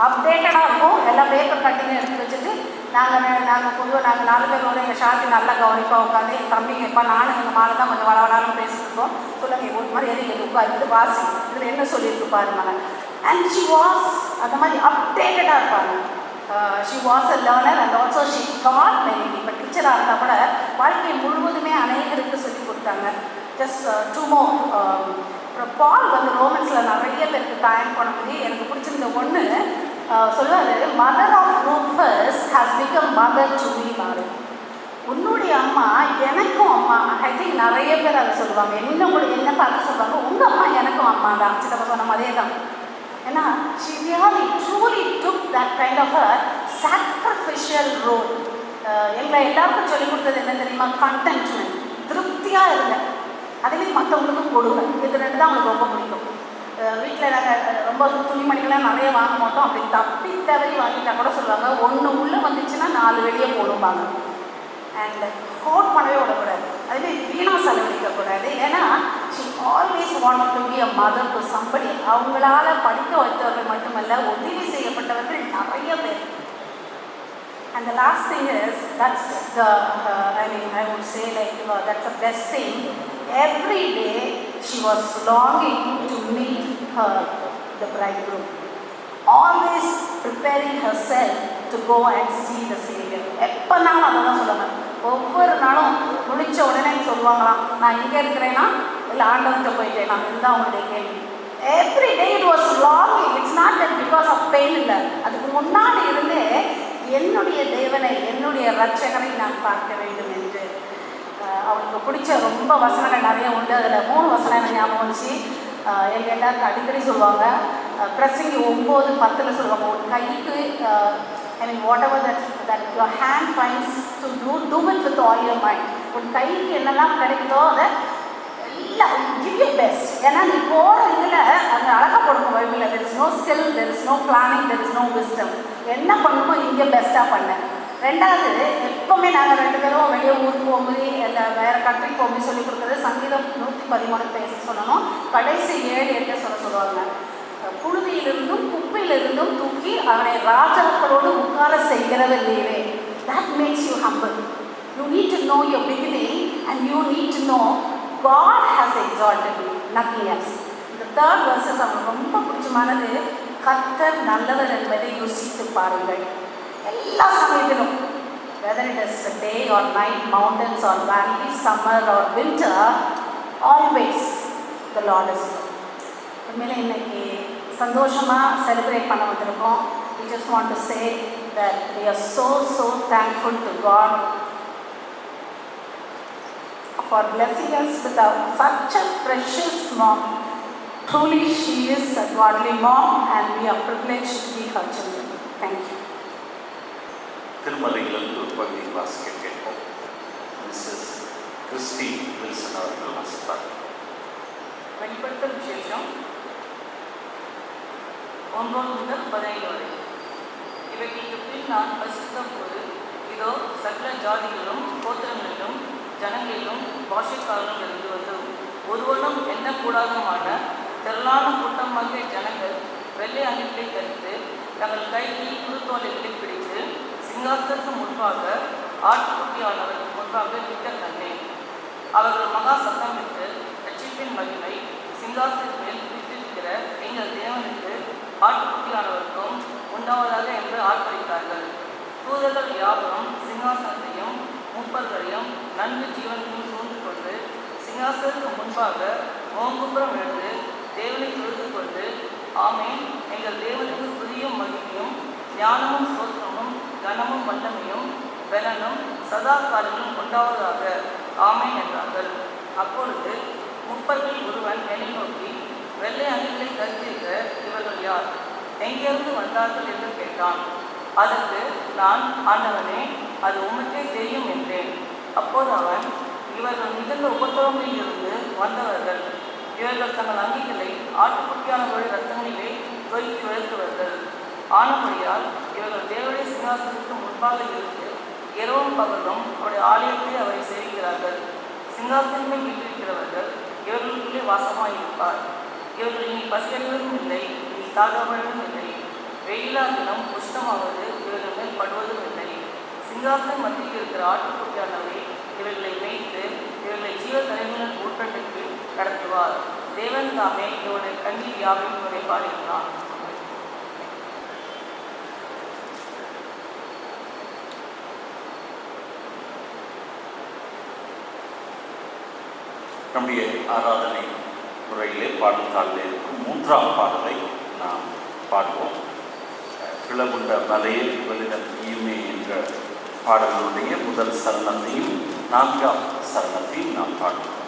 அப்டேட்டடாக இருக்கும். எல்லாம் பேப்பர் கட்டிங்க எடுத்து வச்சுட்டு நாங்கள் பொதுவாக நாங்கள் 4 பேர் வந்து எங்கள் ஷார்ட்டி நல்லா கவனிப்பாக உட்காந்து என் தம்பி கேட்பா, நானும் எங்கள் மாலை தான் கொஞ்சம் வளவலாலும் பேசிட்டு இருக்கோம். சொல்லுங்கள் ஒரு மாதிரி எதுக்கு உட்காந்து வாசி, இதில் என்ன சொல்லியிருக்கு பாருங்க. அண்ட் ஷி வாஸ் அந்த மாதிரி அப்டேட்டடாக இருப்பாங்க. She was a learner and also she got many. இப்போ டீச்சராக இருந்தால் கூட வாழ்க்கை முழுவதுமே அநேகருக்கு சொல்லிக் கொடுத்தாங்க. Just 2 more. அப்புறம் பால் வந்து ரோமன்ஸில் நிறைய பேருக்கு டைம் பண்ணும்போது எனக்கு பிடிச்சிருந்த ஒன்று சொல்லுவார், mother of Rufus has become mother to me. மாறு உன்னுடைய அம்மா எனக்கும் அம்மா. ஐ திங்க் நிறைய பேர் அதை சொல்லுவாங்க. இன்னும் கூட என்ன பார்த்து சொல்லுவாங்க, உங்கள் அம்மா எனக்கும் அம்மா தான். சித்தப்பா சொன்ன மாதிரியே தான். ஏன்னா she really truly took that kind of a sacrificial role. எங்களை எல்லாருக்கும் சொல்லிக் கொடுத்தது என்ன தெரியுமா? கண்டென்ட்மெண்ட், திருப்தியாக இருந்தேன். அதேமாதிரி மற்றவங்களுக்கும் கொடுங்க. இது 2 தான் அவங்களுக்கு ரொம்ப பிடிக்கும். வீட்டில் நாங்கள் ரொம்ப துணிமணிகள்லாம் நிறைய வாங்க மாட்டோம். அப்படி தப்பி தவறி வாங்கிட்டா கூட சொல்லுவாங்க, 1 உள்ளே வந்துச்சுன்னா 4 வெளியே போடுவாங்க. அண்ட் கோட் பண்ணவே விடக்கூடாது. அதுமாதிரி வீணாக செலவழிக்கக்கூடாது. ஏன்னா she always want to be a mother to somebody. அவங்களால படிக்க வைத்தவர்கள் மட்டுமல்ல, உதவி செய்யப்பட்டவர்கள் நிறைய பேர். And the last thing is, that's the, I would say that's the best thing. Every day she was longing to meet the bridegroom. Always preparing herself to go and see the Savior. எப்போனாலும் அதை தான் சொல்லுவாங்க. ஒவ்வொரு நாளும் முடிச்ச உடனே சொல்லுவாங்களாம், நான் இங்கே இருக்கிறேன்னா இல்லை ஆண்டவர்கிட்ட போயிட்டேனா. இதுதான் அவங்களுடைய கேள்வி. Every day it was longing. It's not that because of pain இல்லை. அதுக்கு முன்னாடி இருந்தே என்னுடைய தேவனை, என்னுடைய ரட்சகரை நான் பார்க்க வேண்டும் என்று அவளுக்கு பிடிச்ச ரொம்ப வசனங்கள் நிறைய உண்டு. அதில் 3 வசனம் எனக்கு ஞாபகம் வந்துச்சு. எங்கள் எல்லாருக்கும் அடிக்கடி சொல்லுவாங்க. பிரசங்கி 9:10 சொல்லுவாங்க, ஒரு கைக்கு what ever that your hand fines to do it with all your mind. ஒரு கைக்கு என்னெல்லாம் கிடைக்குதோ அதை எல்லாம் கிவ் யூ பெஸ்ட். ஏன்னா நீ போகிற இதில் அந்த அழகாக போடணும். பைபிளில் there is no skill, there is no planning, there is no wisdom. என்ன பண்ணணுமோ இங்கே பெஸ்ட்டாக பண்ணேன். 2வது, எப்போவுமே நாங்கள் 2 பேரும் வெளியே ஊருக்கு போகும்போது இல்லை வேறு கண்ட்ரிக்கு போகும்போது சொல்லிக் கொடுக்குறது சங்கீதம் 113 பேச சொல்லணும். கடைசி 7-8 சொல்லுவாங்க. புழுதியிலிருந்தும் குப்பையிலிருந்தும் தூக்கி அவனை ராஜாக்களோடு உட்கார செய்கிறவர் நீரே. That makes you humble. You need to know your beginning and you need to know God has exalted you, nothing else. இந்த 3rd verses அவங்களுக்கு ரொம்ப பிடிச்சமானது. கர்த்தர் நல்லவர் என்பதை யோசித்து பாருங்கள். எல்லா சமயத்திலும், whether it is day or night, mountains or valleys, summer or winter, always the Lord is good. உண்மையிலே இன்னைக்கு சந்தோஷமாக செலிப்ரேட் பண்ண வந்திருக்கோம். We just want to say that we are so thankful to God for blessing us with such a precious mom. Truly she is a godly mom and we are privileged to be her children. Thank you. திருமலையிலிருந்து ஒரு பகுதி வாசிக்க கேட்போம். Mrs Christie Wilson அவர்கள் வாசிப்பார். வெளிப்படுத்தல் விசேஷம் 9 முதல் 15 வரை. இவைகளுக்கு பின் நான் பரிசுத்த போது, இதோ சகல ஜாதிகளும் கோத்திரங்களிலும் ஜனங்களிலும் பாஷைக்காரர்களும் இருந்து வந்து ஒருவனும் எண்ணக்கூடாதமான திரளான கூட்டமாக ஜனங்கள் வெள்ளை அணிகளை தரித்து தங்கள் கையில் குருத்தோலைகளை பிடித்து சிங்காசனத்துக்கு முன்பாக ஆட்டுக்குட்டியானவர் முன்பாக விட்ட கண்டேன். அவர்கள் மகா சத்தமிட்டு ரட்சிப்பின் மகிமை சிங்காசனத்தின் மேல் வீற்றிருக்கிற எங்கள் தேவனுக்கு ஆட்டுக்குட்டியானவருக்கும் உண்டாவதாக என்று ஆர்ப்பரித்தார்கள். தூதர்கள் யாவரும் சிங்காசனத்தையும் மூப்பர்களையும் நன்கு ஜீவனையும் சூழ்ந்து கொண்டு சிங்காசனத்துக்கு முன்பாக ஓங்குப்புறம் எழுந்து தேவனை தொழுது கொண்டு, ஆமேன், எங்கள் தேவனுக்கு துதியும் மகிமையும் ஞானமும் ஸ்தோத்திரமும் கனமும் வல்லமையும் பலனும் சதா காலங்களும் உண்டாவதாக, ஆமேன் என்றார்கள். அப்பொழுது மூப்பர்களில் ஒருவன் என்னை நோக்கி, வெள்ளை அணிகளை தரித்திருக்க இவர்கள் யார்? எங்கிருந்து வந்தார்கள் என்று கேட்டான். அதற்கு நான், ஆண்டவனே, அது உமக்கே தெரியும் என்றேன். அப்போது அவன், இவர்கள் மிகுந்த உபத்திரவங்களில் இருந்து வந்தவர்கள். இவர்கள் தங்கள் அங்கிகளை ஆட்டுக்குட்டியானவருடைய ரத்தங்களிலே தொய்த்து வெளுத்தவர்கள். ஆனபடியால் இவர்கள் தேவனுடைய சிங்காசனத்துக்கு முன்பாக இருந்து இரவும் பகலும் அவருடைய ஆலயத்தை அவரை சேவிக்கிறார்கள். சிங்காசனத்தை வீட்டிருக்கிறவர்கள் இவர்களுக்குள்ளே வாசமாயிருப்பார். இவர்கள் இனி பசியடைவதும் இல்லை, இனி தாகவதும் இல்லை. வெயிலா தினம் உஷ்ணமாவது இவர்கள் மேல் படுவதும் இல்லை. சிங்காசனம் மத்தியில் இருக்கிற ஆட்டுக்குட்டியானவரை இவர்களை மேய்த்து இவர்களை ஜீவ தலைமையின் ஊற்றண்டுக்கு நடத்துவார். தேவன் தாமே இவருடைய கண்ணீர் யாவையும் உரைப்பாடுகிறார். நம்முடைய ஆராதனை முறையிலே பாடல்களில் இருக்கும் 3ஆம் பாடலை நாம் பாடுவோம். கிளவுண்ட மலையில் வெளியிடம் ஈயுமே என்ற பாடலுடைய முதல் சரணத்தையும் 4ஆம் சரணத்தையும் நாம் பாடுவோம்.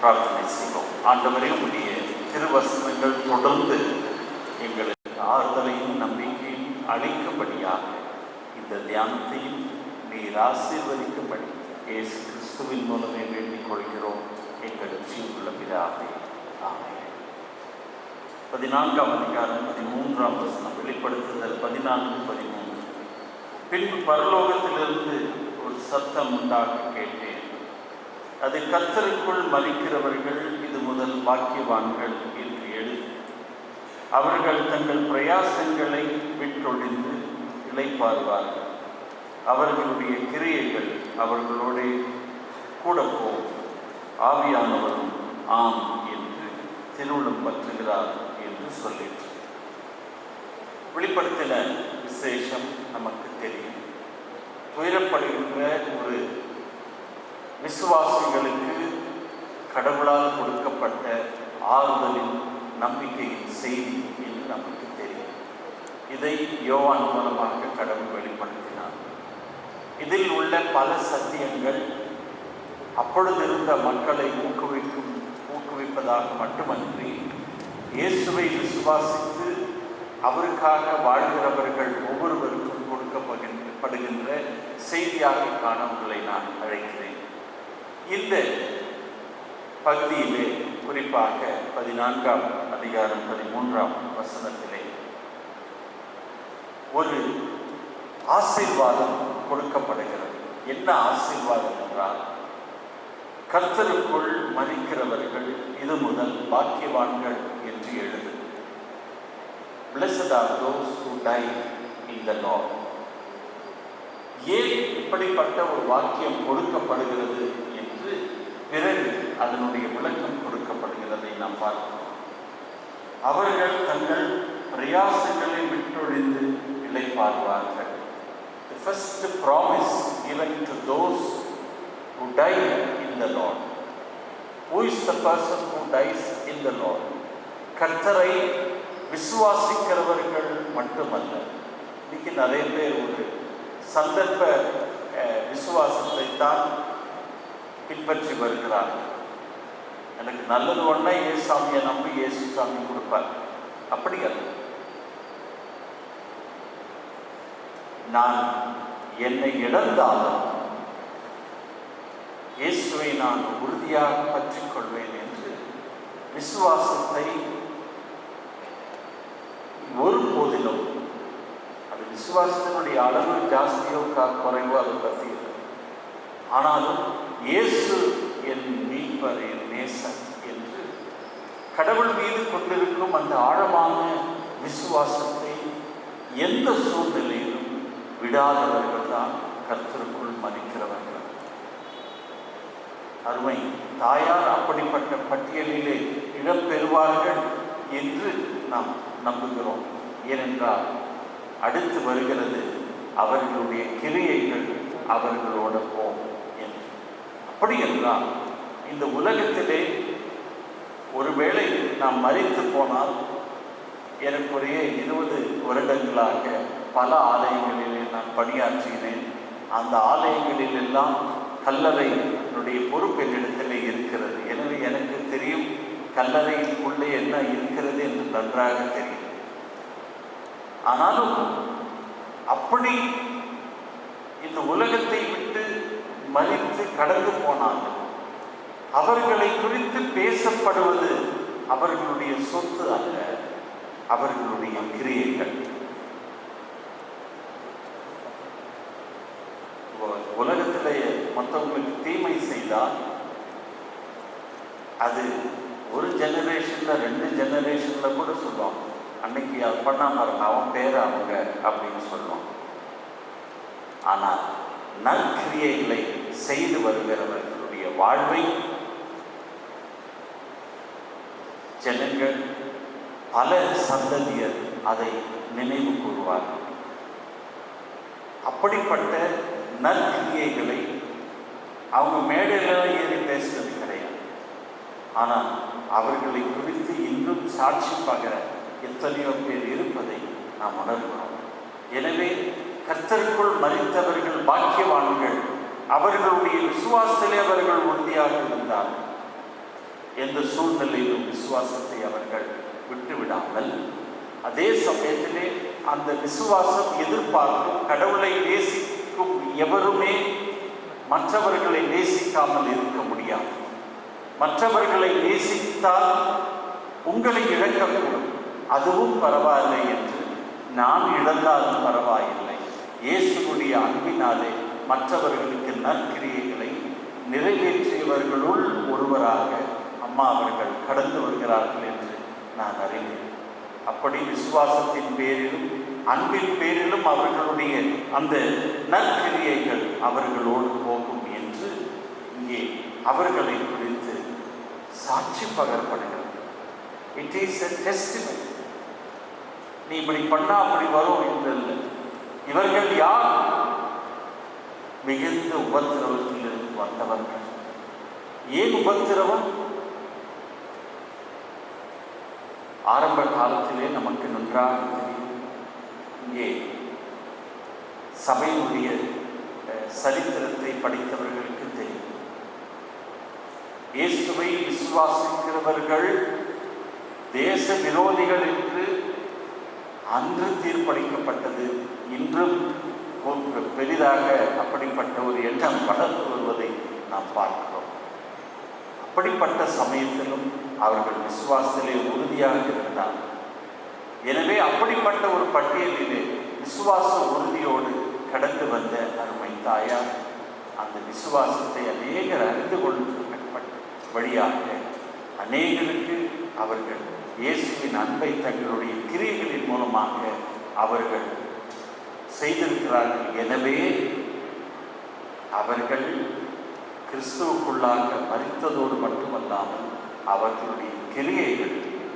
பிரார்த்தனை செய்வோம். ஆண்டவரே, உடைய திருவசனங்கள் தொடர்ந்து எங்களுக்கு ஆறுதலையும் நம்பிக்கையும் அளிக்கும்படியாக இந்த தியானத்தையும் நீர் ஆசீர்வதிக்கும்படி இயேசு கிறிஸ்துவின் மூலமே வேண்டிக் கொள்கிறோம் எங்கள் ஜீவனுள்ள பிதாவே. ஆமென். 14ஆம் அதிகாரம் 13ஆம் வசனம். வெளிப்படுத்துதல் 14:13. பின்பு பரலோகத்திலிருந்து ஒரு சத்தம் உண்டாக கேட்டேன். அது கர்த்தருக்குள் மரிக்கிறவர்கள் இது முதல் பாக்கியவான்கள் என்று எழுதி, அவர்கள் தங்கள் பிரயாசங்களை விட்டொழிந்து இளைப்பாறுவார்கள். அவர்களுடைய கிரியைகள் அவர்களோட கூட போகும். ஆவியானவரும் ஆம் என்று திருவுளம் பற்றுகிறார் என்று சொல்லிற்று. வெளிப்படுத்தின விசேஷம் நமக்கு தெரியும். துயரப்படுகின்ற ஒரு விசுவாசிகளுக்கு கடவுளால் கொடுக்கப்பட்ட ஆறுதலின் நம்பிக்கையின் செய்தி என்று நமக்கு தெரியும். இதை யோவான் மூலமாக கடவுள் வெளிப்படுத்தினார். இதில் உள்ள பல சத்தியங்கள் அப்பொழுது இருந்த மக்களை ஊக்குவிப்பதாக மட்டுமன்றி, இயேசுவை விசுவாசித்து அவருக்காக வாழ்கிறவர்கள் ஒவ்வொருவருக்கும் கொடுக்கப்படுகின்ற செய்தியாக காண உங்களை நான் அழைக்கிறேன். இந்த பகுதியிலே குறிப்பாக 14ஆம் அதிகாரம் 13ஆம் வசனத்திலே ஒரு ஆசீர்வாதம் கொடுக்கப்படுகிறது. என்ன ஆசீர்வாதம் என்றால், கர்த்தருக்குள் மரிக்கிறவர்கள் இது முதல் பாக்கியவான்கள் என்று எழுது. Blessed are those who die in the Lord. ஏன் இப்படிப்பட்ட ஒரு வாக்கியம் கொடுக்கப்படுகிறது என்று பிறகு அதனுடைய விளக்கம் கொடுக்கப்படுகிறதை நாம் பார்க்கிறோம். அவர்கள் தங்கள் பிரயாசங்களை விட்டொழிந்து இளைப்பாறுவார்கள். The first promise given to those who die in the Lord. Who is the person who dies in the Lord? கர்த்தரை விசுவாசிக்கிறவர்கள் மட்டுமல்ல. இன்னைக்கு நிறைய பேர் ஒரு சந்தர்ப்ப விசுவாசத்தை தான் பின்பற்றி வருகிறார். எனக்கு நல்லது ஒன்றா இயேசுசாமியை நம்பி இயேசுசாமி கொடுப்பார். அப்படி அல்ல. நான் என்னை இழந்தாலும் இயேசுவை நான் உறுதியாக பற்றிக் கொள்வேன் என்று விசுவாசத்தை ஒரு போதிலும், அது விசுவாசத்தினுடைய அளவு ஜாஸ்தியோ குறைவோ அதை பற்றி, ஆனாலும் இயேசு என் மீட்பர், என் நேசன் என்று கடவுள் மீது கொண்டிருக்கும் அந்த ஆழமான விசுவாசத்தை எந்த சூழ்நிலையிலும் விடாதவர்கள் தான் கர்த்தருக்குள் மதிக்கிறவர்கள். அருமை தாயார் அப்படிப்பட்ட பட்டியலிலே இடம்பெறுவார்கள் என்று நாம் நம்புகிறோம். ஏனென்றால் அடுத்து வருகிறது அவர்களுடைய கிரியைகள் அவர்களோட போகும் என்று. அப்படி என்றால் இந்த உலகத்திலே ஒருவேளை நாம் மரித்து போனால், எனக்குரிய 20 வருடங்களாக பல ஆலயங்களிலே நான் பணியாற்றினேன். அந்த ஆலயங்களிலெல்லாம் கல்லறையினுடைய பொறுப்பு என்னிடத்திலே இருக்கிறது. எனவே எனக்கு தெரியும் கல்லறைக்குள்ளே என்ன இருக்கிறது என்று நன்றாக தெரியும். ஆனாலும் அப்படி இந்த உலகத்தை விட்டு மரித்து கடந்து போனார்கள், அவர்களை குறித்து பேசப்படுவது அவர்களுடைய சொத்து அல்ல, அவர்களுடைய கிரியைகள். உலகத்திலே மற்றவங்களுக்கு தீமை செய்தால் அது ஒரு ஜெனரேஷன்ல 2 ஜெனரேஷன்ல கூட சொல்லுவாங்க, அன்னைக்கு அது பண்ணாம அவன் பேர் அவங்க அப்படின்னு சொல்லுவாங்க. ஆனால் நற்கிரியைகளை செய்து வருகிறவர்களுடைய வாழ்வை ஜனங்கள் பல சந்ததியர் அதை நினைவு கூறுவார்கள். அப்படிப்பட்ட நற்கிரியைகளை அவங்க மேடையில் ஏறி பேசுறது கிடையாது. ஆனால் அவர்களை குறித்து இன்னும் சாட்சி பகர எத்தனையோ பேர் இருப்பதை நாம் உணர்கிறோம். எனவே கர்த்தருக்குள் மரித்தவர்கள் பாக்கியவான்கள். அவர்களுடைய விசுவாசத்திலே அவர்கள் உறுதியாக இருந்தார்கள். எந்த சூழ்நிலையிலும் விசுவாசத்தை அவர்கள் விட்டுவிடாமல், அதே சமயத்திலே அந்த விசுவாசம் எதிர்பார்க்கும் கடவுளை நேசிக்கும் எவருமே மற்றவர்களை நேசிக்காமல் இருக்க முடியாது. மற்றவர்களை நேசித்தால் உங்களை இழக்கக்கூடும், அதுவும் பரவாயில்லை என்று நான் இழந்தாலும் பரவாயில்லை, இயேசுவுடைய அன்பினாலே மற்றவர்களுக்கு நற்கிரியைகளை நிறைவேற்றியவர்களுள் ஒருவராக அம்மா அவர்கள் கடந்து வருகிறார்கள் என்று நான் அறிவேன். அப்படி விசுவாசத்தின் பேரிலும் அன்பின் பேரிலும் அவர்களுடைய அந்த நற்கிரியைகள் அவர்களோடு போகும் என்று இங்கே அவர்களை குறித்து சாட்சி பகரப்படுகிறது. It is a testimony. நீ இப்படி பண்ணா அப்படி வரும் என்று. இவர்கள் யார்? மிகுந்த உபத்திரவத்திலிருந்து வந்தவர்கள். ஏன் உபத்திரவம்? ஆரம்ப காலத்திலே நமக்கு நன்றாக தெரியும். இங்கே சபையினுடைய சரித்திரத்தை படித்தவர்களுக்கு தெரியும். இயேசுவை விசுவாசிக்கிறவர்கள் தேச விரோதிகள் என்று அன்று தீர்ப்பளிக்கப்பட்டது. இன்றும் பெரிதாக அப்படிப்பட்ட ஒரு எண்ணம் வளர்ந்து வருவதை நாம் பார்க்கிறோம். அப்படிப்பட்ட சமயத்திலும் அவர்கள் விசுவாசத்திலே உறுதியாக இருந்தார். எனவே அப்படிப்பட்ட ஒரு பட்டியலிலே விசுவாச உறுதியோடு கடந்து வந்த அருமை தாயார் அந்த விசுவாசத்தை அநேகர் அறிந்து கொள்ளும் வழியாக அநேகருக்கு அவர்கள் இயேசுவின் அன்பை தங்களுடைய கிரியைகளின் மூலமாக அவர்கள் செய்திருக்கிறார்கள். எனவே அவர்கள் கிறிஸ்துவுக்குள்ளாக மரித்ததோடு மட்டுமல்லாமல் அவர்களுடைய கிரியைகள்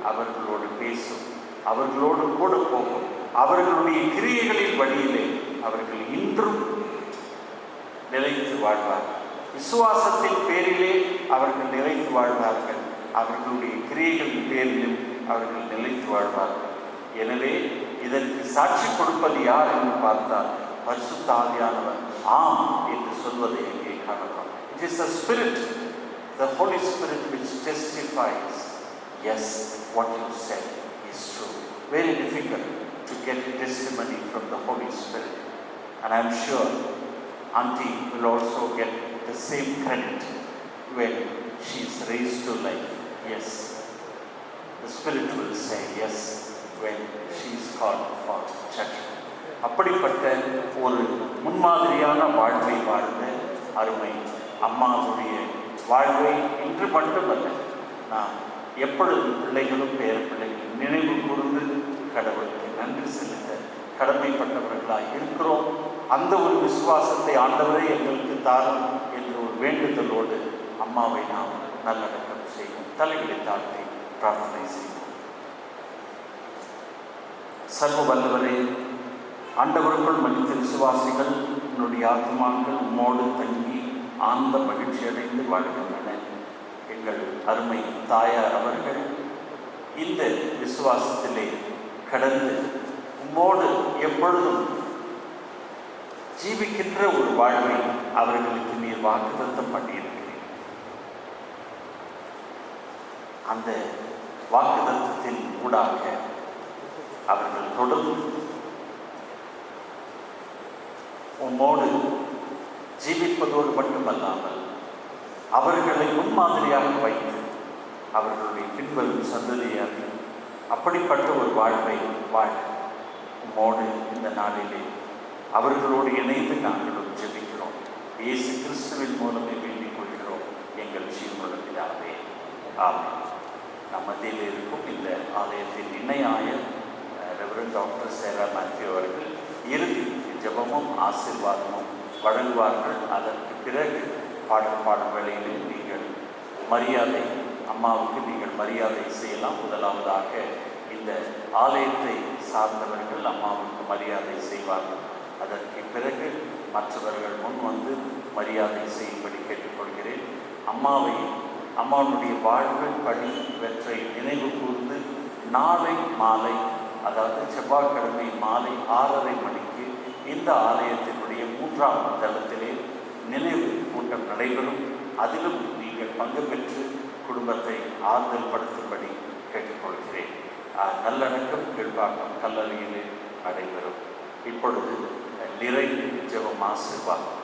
அவர்களோடு பேசும், அவர்களோடு கூட போகும். அவர்களுடைய கிரியைகளின் வழியிலே அவர்கள் இன்றும் நிலைத்து வாழ்வார்கள். விசுவாசத்தின் பேரிலே அவர்கள் நிலைத்து வாழ்வார்கள். அவர்களுடைய கிரியைகளின் பேரிலும் அவர்கள் நிலைத்து வாழ்வார்கள். எனவே இதற்கு சாட்சி கொடுப்பது யார் என்று பார்த்தால் பரிசுத்த ஆவியானவர் ஆம் என்று சொல்வதை இங்கே காணலாம். It is the Spirit, the Holy Spirit which testifies, yes, what you said is true. Very difficult to get testimony from the Holy Spirit. And I am sure Auntie will also get the same credit when she is raised to life. Yes, the Spirit will say yes when she is called for judgment. அப்படிப்பட்ட ஒரு முன்மாதிரியான வாழ்வை வாழ்ந்த அருமை அம்மாவுடைய வாழ்வை இன்று மட்டுமல்ல, நாம் எப்பொழுதும் பிள்ளைகளும் பேர பிள்ளைகளும் நினைவு கூர்ந்து கடவுளுக்கு நன்றி செலுத்த கடமைப்பட்டவர்களாக இருக்கிறோம். அந்த ஒரு விசுவாசத்தை ஆண்டவரே எங்களுக்கு தாரும் என்ற ஒரு வேண்டுதலோடு அம்மாவை நாம் நல்லடக்கம் செய்வோம். தலைகளை தாழ்த்தி பிரார்த்தனை செய்வோம். சர்வ வல்லவரே, ஆண்டவருக்குள் மனித விசுவாசிகள் என்னுடைய ஆத்மாக்கள் உம்மோடு தங்கி ஆழ்ந்த மகிழ்ச்சி அடைந்து வாழ்கின்றன. எங்கள் அருமை தாயார் அவர்கள் இந்த விசுவாசத்திலே கடந்து உம்மோடு எப்பொழுதும் ஜீவிக்கின்ற ஒரு வாழ்வை அவர்களுக்கு நீர் வாக்குத்தத்தம் பண்ணியிருக்கிறீர். அந்த வாக்குத்தத்தத்தின் ஊடாக அவர்கள் தொடர்ந்து உம்மோடு ஜீவிப்பதோடு மட்டுமல்லாமல் அவர்களை முன்மாதிரியாக வைத்து அவர்களுடைய பின்வரும் சந்ததியாக அப்படிப்பட்ட ஒரு வாழ்வை வாழ உம்மோடு இந்த நாளிலே அவர்களோடு இணைந்து நாங்களும் ஜெபிக்கிறோம். இயேசு கிறிஸ்துவின் மூலமே வேண்டிக் கொள்கிறோம் எங்கள் ஜீவனுள்ள பிதாவே, ஆமென். நம் மத்தியில் இருக்கும் இந்த ஆலயத்தின் இணையாய ரெவரண்ட் டாக்டர் சேரா மேத்யூ அவர்கள் இறுதி ஜெபமும் ஆசீர்வாதமும் வழங்குவார்கள். அதற்கு பிறகு பாடும் வேளையிலே நீங்கள் மரியாதை அம்மாவுக்கு நீங்கள் மரியாதை செய்யலாம். முதலாவதாக இந்த ஆலயத்தை சார்ந்தவர்கள் அம்மாவுக்கு மரியாதை செய்வார்கள். அதற்கு பிறகு மற்றவர்கள் முன் வந்து மரியாதை செய்யும்படி கேட்டுக்கொள்கிறேன். அம்மாவுடைய வாழ்வு பணி இவற்றை நினைவு கூர்ந்து நாளை மாலை, அதாவது செவ்வாய்க்கிழமை மாலை 6:30 மணிக்கு இந்த ஆலயத்தினுடைய 3ஆம் தளத்திலே நினைவு கூட்டம் நடைபெறும். அதிலும் நீங்கள் பங்கு பெற்று குடும்பத்தை ஆறுதல் படுத்தும்படி கேட்டுக்கொள்கிறேன். நல்லடக்கம் கீழ்ப்பாக்கம் கல்லறையிலே நடைபெறும். இப்பொழுது நிறை ஜெபம் ஆசீர்வாதம்.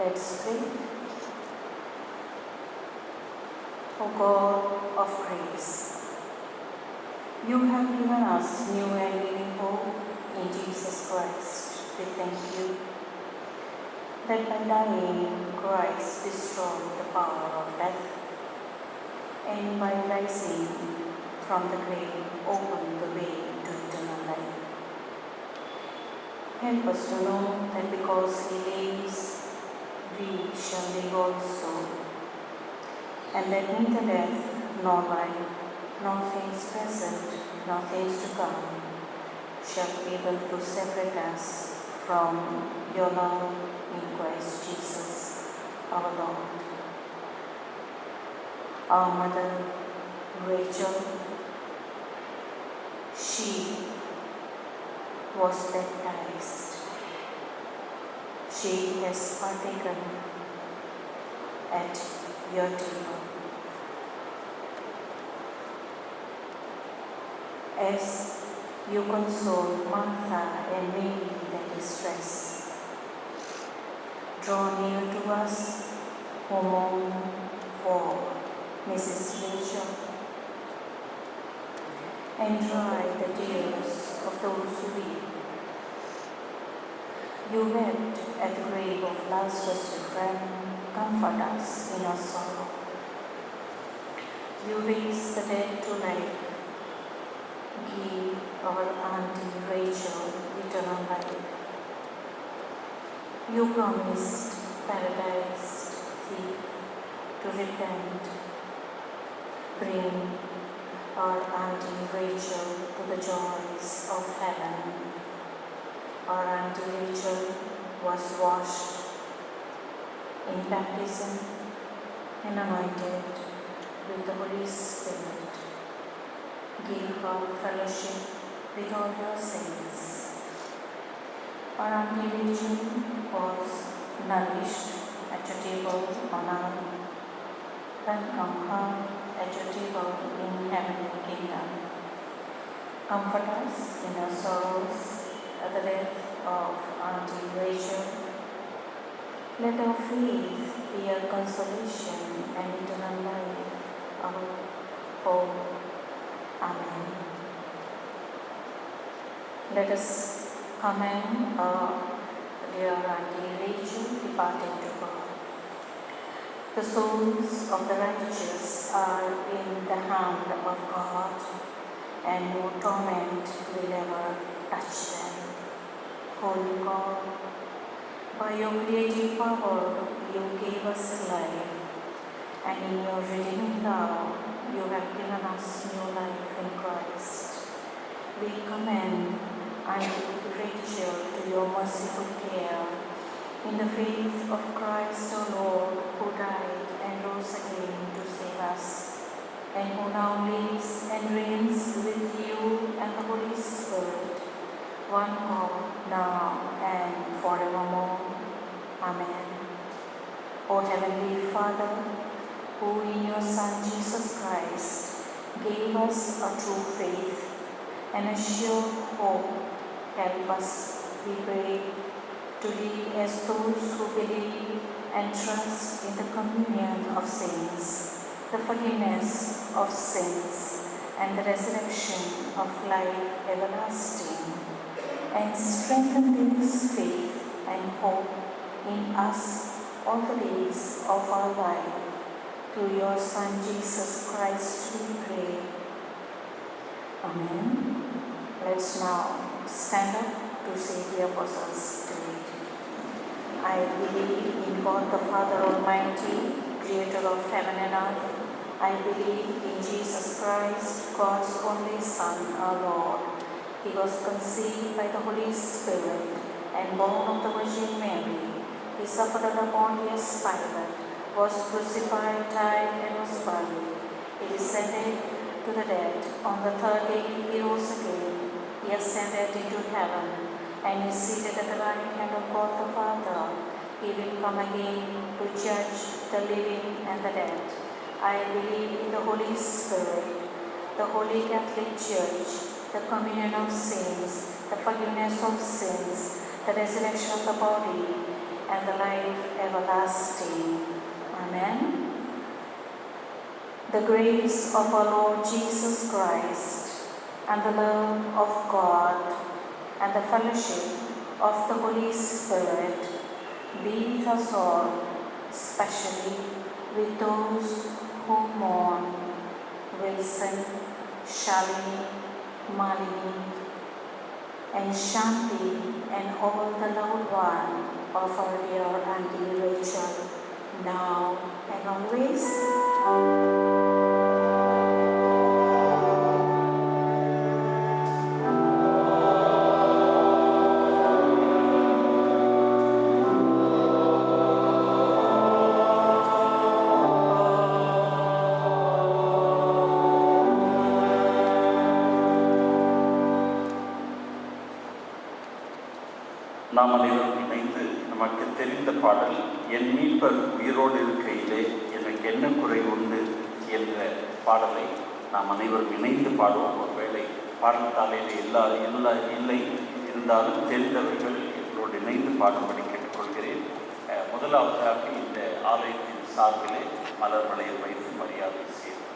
Let's pray. O God of grace, you have given us new and living hope in Jesus Christ. We thank you that by dying, Christ destroyed the power of death, and by rising from the grave, opened the way to eternal life. Help us to know that because He lives, we shall live also, and that neither death nor life, nor things present, nor things to come, shall be able to separate us from your love in Christ Jesus, our Lord. Our mother, Rachel, she was baptized. She has partaken at your table. As you console Martha and Mary in their distress, draw near to us who mourn for Mrs. Rachel, and dry the tears of those who weep. You wept at the grave of Lazarus, your friend. Comfort us in our sorrow. You raise the dead to life. Give our Auntie Rachel eternal life. You promised paradise thief to repent. Bring our Auntie Rachel to the joys of heaven. Our Auntie Rachel was washed in baptism and anointed with the Holy Spirit. Give her fellowship with all your saints. Our Auntie Rachel was nourished at your table on earth. Welcome her at your table in heavenly kingdom. Comfort us in our sorrows at the death of Auntie Rachel. Let our faith be a consolation and eternal life, our hope. Amen. Let us commend our dear Auntie Rachel departed to God. The souls of the righteous are in the hand of God, and no torment will ever touch them. Holy God, by your creative power, you gave us life, and in your redeeming love, you have given us new life in Christ. We commend Auntie Rachel to your merciful care in the faith of Christ our Lord, who died and rose again to save us, and who now lives and reigns with you and the Holy Spirit, one God, now and forevermore. Amen. O Heavenly Father, who in your Son Jesus Christ gave us a true faith and a sure hope, help us, we pray, to live as those who believe and trust in the communion of saints, the forgiveness of sins, and the resurrection of life everlasting, and strengthen this faith and hope in us all the days of our life. Through your Son Jesus Christ we pray. Amen. Let's now stand up to say the Apostles' Creed. I believe in God the Father Almighty, creator of heaven and earth. I believe in Jesus Christ, God's only Son, our Lord. He was conceived by the Holy Spirit and born of the Virgin Mary. He suffered under Pontius Pilate, was crucified, died, and was buried. He descended to the dead. On the third day he rose again. He ascended into heaven and is seated at the right hand of God the Father. He will come again to judge the living and the dead. I believe in the Holy Spirit, the Holy Catholic Church, the communion of saints, the forgiveness of sins, the resurrection of the body, and the life everlasting. Amen. The grace of our Lord Jesus Christ, and the love of God, and the fellowship of the Holy Spirit be with us all, especially with those who mourn: Wilson, Shalini, Malini, and Shanti, and all the loved one of our dear Auntie Rachel, now and always. நாம் அனைவரும் இணைந்து நமக்கு தெரிந்த பாடல் என் மீட்பர் உயிரோடு இருக்கையிலே எனக்கு என்ன குறை உண்டு என்ற பாடலை நாம் அனைவரும் இணைந்து பாடுவோம். ஒருவேளை பாடத்தாலையில் இல்லை இருந்தாலும் தெரிந்தவர்கள் எங்களோடு இணைந்து பாடும்படி கேட்டுக்கொள்கிறேன். முதலாவதாக இந்த ஆலயத்தின் சார்பிலே மலர் வளையல் வைத்து மரியாதை செய்வோம்.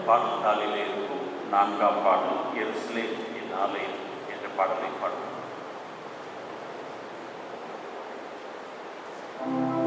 பாடல்களிலே இருக்கும் 4ஆம் பாடல் எருசலேம் என் ஆலயம் என்ற பாடலை பாடுவோம். Amen.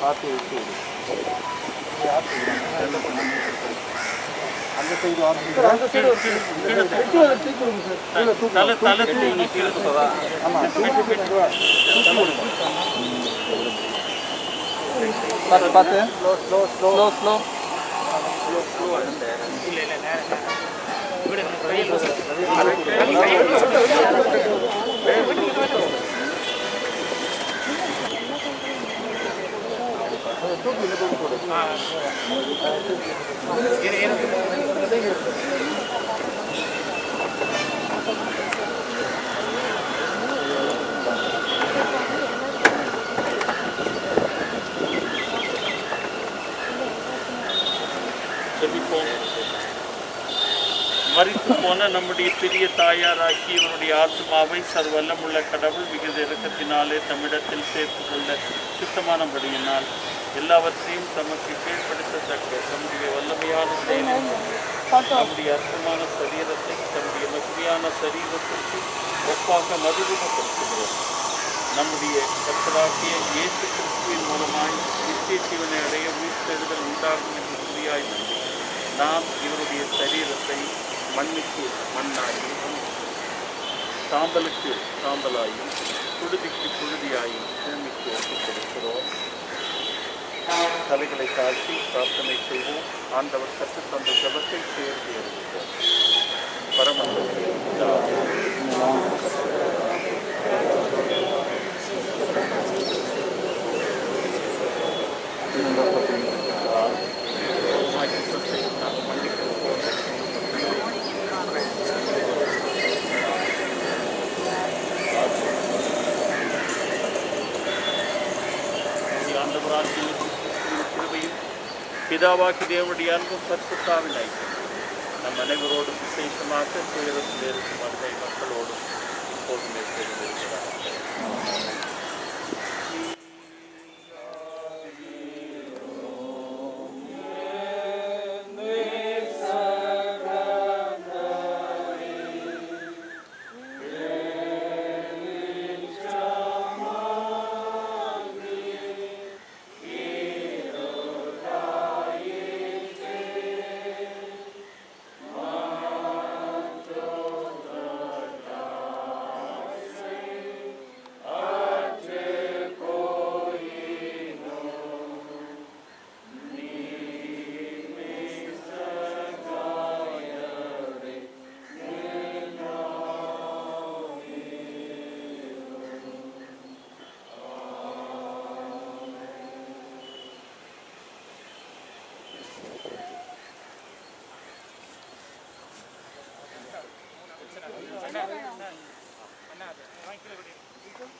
பார்த்து விட்டு அந்த சைடு அந்த சைடு பார்த்து பார்த்து ஸ்லோ ஸ்லோ ஸ்லோ ஸ்லோ மரித்து போன நம்முடைய பெரிய தாயாராக்கி இவனுடைய ஆத்மாவை சர்வல்லமுள்ள கடவுள் மிகுந்த இரக்கத்தினாலே தமிழத்தில் சேர்த்து கொள்ள சுத்தமானபடியினால் எல்லாவற்றையும் தமக்கு கீழ்ப்படுத்தத்தக்க தம்முடைய வல்லமையான செயலில் நம்முடைய அற்பமான சரீரத்தை தம்முடைய மகிமையான சரீரத்திற்கு ஒப்பாக மறுரூபப்படுத்துகிறோம். நம்முடைய கர்த்தராகிய இயேசு கிறிஸ்துவின் மூலமாய் நித்திய ஜீவனை அடைய உயிர்த்தெழுதல் உண்டாகும் என்று குறியாய் நம்பி நாம் இவருடைய சரீரத்தை மண்ணுக்கு மண்ணாயும் சாம்பலுக்கு சாம்பலாயும் புழுதிக்கு புழுதியாயும் பூமிக்கு ஒப்புக் கொடுக்கிறோம். தலைகளை தாழ்த்தி பிரார்த்தனை செய்வோம். ஆண்டவர் கற்றுத் தந்த ஜபத்தை சேர்ந்து எழுதுவோம். கிருபையும் பிதாவாகி தேவனுடைய அன்பும் பரிசுத்தாவின் ஐக்கியம் நம் அனைவரோடும் விசேஷமாக துயரத்தில் இருக்கும் அன்னை மக்களோடும் இப்போதுமே தெரிந்திருக்கிறார்.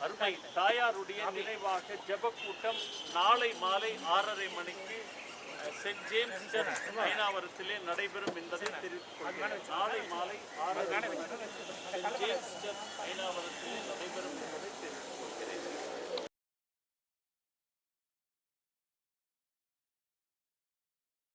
அருமை தாயாருடைய நினைவாக ஜெப கூட்டம் நாளை மாலை 6:30 மணிக்கு சென்ட் ஜேம்ஸ் சர்ச் ஐனாவரத்திலே நடைபெறும் என்பதை தெரிவித்துக் கொள்கிறேன். நாளை மாலை 6:30